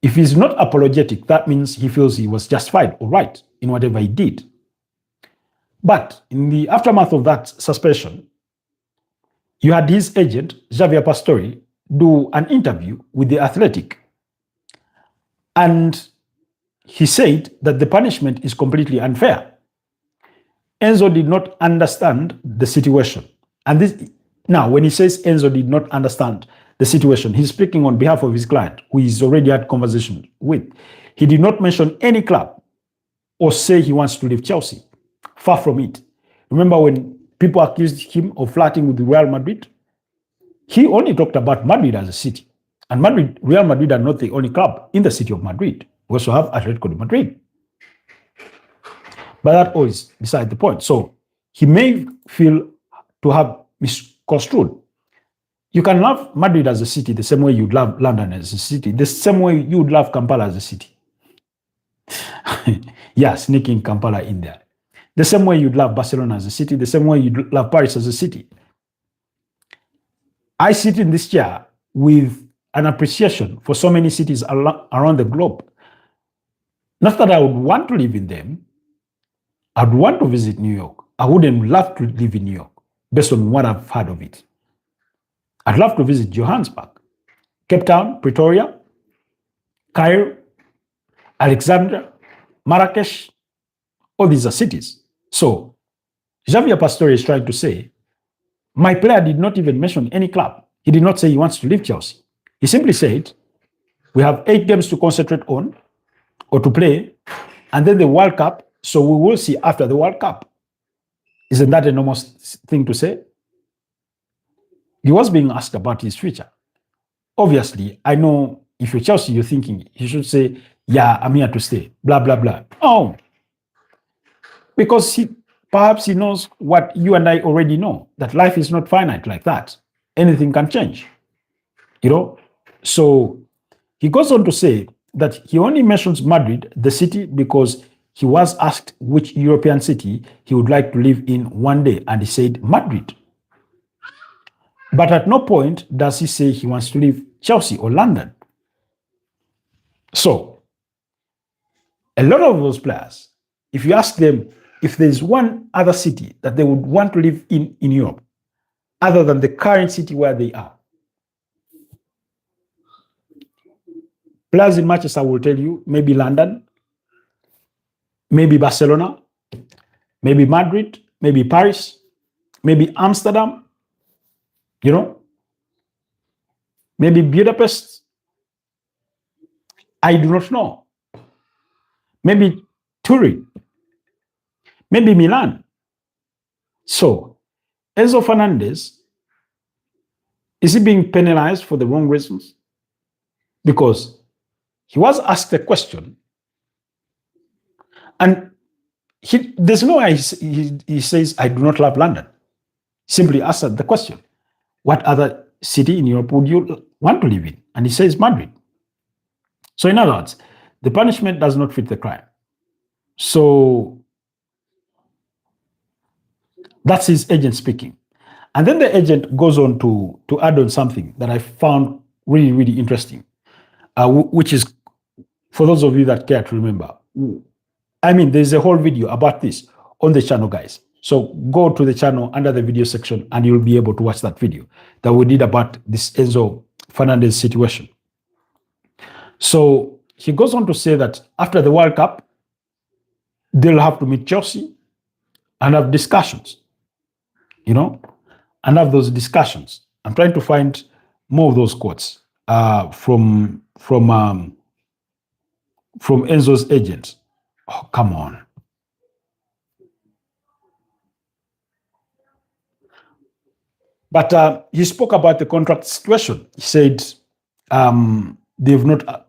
If he's not apologetic, that means he feels he was justified or right in whatever he did. But in the aftermath of that suspension, you had his agent, Xavier Pastore, do an interview with The Athletic. And he said that the punishment is completely unfair. Enzo did not understand the situation. And this, now, when he says Enzo did not understand the situation, he's speaking on behalf of his client, who he's already had conversations with. He did not mention any club or say he wants to leave Chelsea. Far from it. Remember when people accused him of flirting with Real Madrid? He only talked about Madrid as a city. And Real Madrid are not the only club in the city of Madrid. We also have Atletico de Madrid. But that always beside the point. So he may feel to have misconstrued. You can love Madrid as a city the same way you'd love London as a city, the same way you'd love Kampala as a city. Yeah, sneaking Kampala in there. The same way you'd love Barcelona as a city, the same way you'd love Paris as a city. I sit in this chair with an appreciation for so many cities around the globe. Not that I would want to live in them. I'd want to visit New York. I wouldn't love to live in New York based on what I've heard of it. I'd love to visit Johannesburg, Cape Town, Pretoria, Cairo, Alexandria, Marrakesh. All these are cities. So Javier Pastore is trying to say, my player did not even mention any club. He did not say he wants to leave Chelsea. He simply said, we have 8 games to concentrate on or to play, and then the World Cup, so we will see after the World Cup. Isn't that a normal thing to say? He was being asked about his future. Obviously, I know if you're Chelsea, you're thinking, he should say, yeah, I'm here to stay, blah, blah, blah. Oh, because perhaps he knows what you and I already know, that life is not finite like that. Anything can change, So he goes on to say that he only mentions Madrid, the city, because he was asked which European city he would like to live in one day, and he said Madrid. But at no point does he say he wants to leave Chelsea or London. So, a lot of those players, if you ask them if there's one other city that they would want to live in Europe, other than the current city where they are, players in Manchester will tell you maybe London, maybe Barcelona, maybe Madrid, maybe Paris, maybe Amsterdam, maybe Budapest. I do not know. Maybe Turin, maybe Milan. So, Enzo Fernandez, is he being penalized for the wrong reasons? Because he was asked a question, and there's no way he says, I do not love London. Simply answered the question, what other city in Europe would you want to live in? And he says Madrid. So in other words, the punishment does not fit the crime. So that's his agent speaking. And then the agent goes on to add on something that I found really, really interesting, which is, for those of you that care to remember, I mean, there's a whole video about this on the channel, guys. So go to the channel under the video section and you'll be able to watch that video that we did about this Enzo Fernandez situation. So he goes on to say that after the World Cup, they'll have to meet Chelsea and have discussions, and have those discussions. I'm trying to find more of those quotes from Enzo's agent. Oh, come on. But he spoke about the contract situation. He said they've not.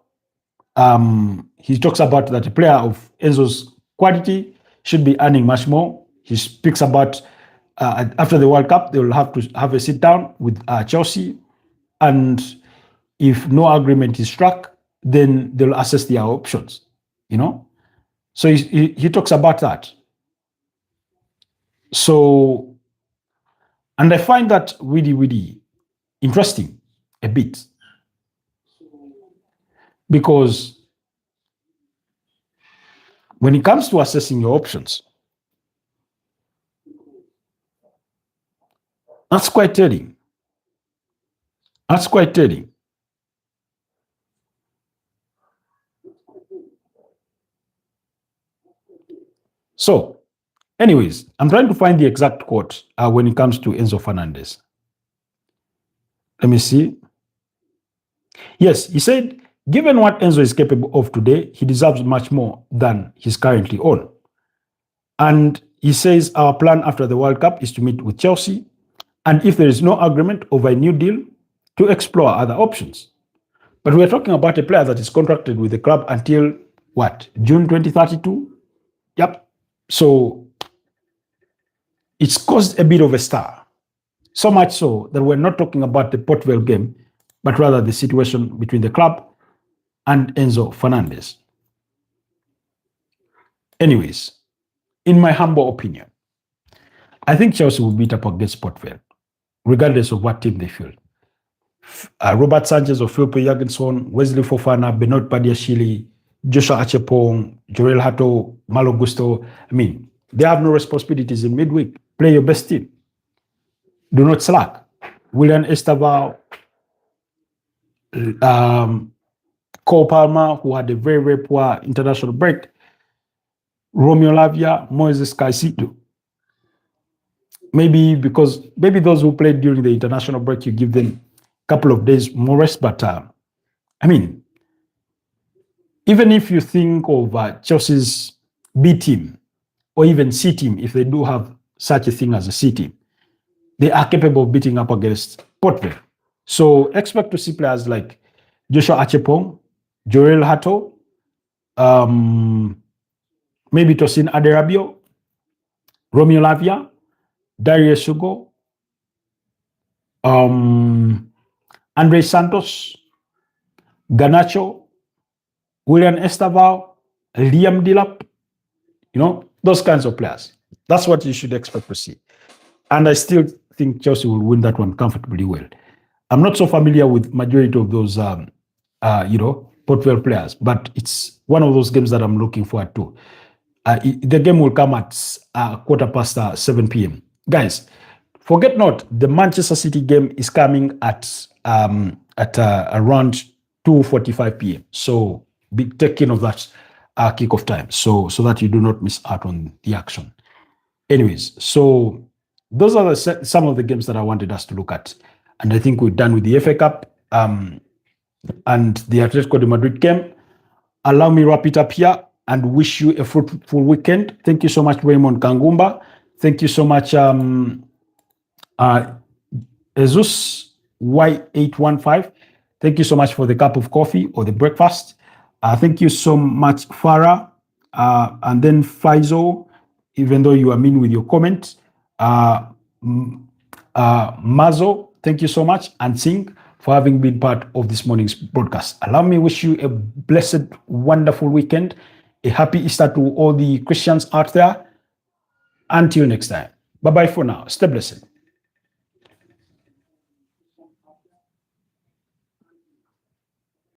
He talks about that a player of Enzo's quality should be earning much more. He speaks about after the World Cup, they will have to have a sit down with Chelsea, and if no agreement is struck, then they'll assess their options. So he talks about that. So, and I find that really, really interesting a bit, because when it comes to assessing your options, that's quite telling. That's quite telling. So, anyways, I'm trying to find the exact quote when it comes to Enzo Fernandez. Let me see. Yes, he said, given what Enzo is capable of today, he deserves much more than he's currently on. And he says, our plan after the World Cup is to meet with Chelsea, and if there is no agreement over a new deal, to explore other options. But we're talking about a player that is contracted with the club until, what, June 2032? Yep. So it's caused a bit of a stir. So much so that we're not talking about the Port Vale game, but rather the situation between the club and Enzo Fernandez. Anyways, in my humble opinion, I think Chelsea will beat up against Port Vale, regardless of what team they field. Robert Sanchez or Philippe Jorgensen, Wesley Fofana, Benoit Badiashile, Joshua Achepong, Joel Hato, Malo Gusto. I mean, they have no responsibilities in midweek. Play your best team. Do not slack. William Estaval, Cole Palmer, who had a very, very poor international break, Romeo Lavia, Moises Caicedo. Maybe those who played during the international break, you give them a couple of days more rest. But I mean, even if you think of Chelsea's B team or even C team, if they do have such a thing as a C team, they are capable of beating up against Port Vale. So expect to see players like Joshua Achepong, Joel Hato, maybe Tosin Aderabio, Romeo Lavia, Darius Sugo, Andre Santos, Garnacho, William Estaval, Liam Delap, those kinds of players. That's what you should expect to see. And I still think Chelsea will win that one comfortably well. I'm not so familiar with majority of those, Port Vale players, but it's one of those games that I'm looking forward to. The game will come at 7 p.m. Guys, forget not, the Manchester City game is coming at around 2:45 p.m. So be taking of that kickoff time, so that you do not miss out on the action. Anyways, so those are some of the games that I wanted us to look at, and I think we're done with the FA Cup and the Atletico de Madrid game. Allow me to wrap it up here and wish you a fruitful weekend. Thank you so much, Raymond Kangumba. Thank you so much, Jesus Y815. Thank you so much for the cup of coffee or the breakfast. Thank you so much, Farah. And then Faizo, even though you are mean with your comment. Mazo, thank you so much. And Singh for having been part of this morning's broadcast. Allow me to wish you a blessed, wonderful weekend. A happy Easter to all the Christians out there. Until next time. Bye-bye for now. Stay blessed.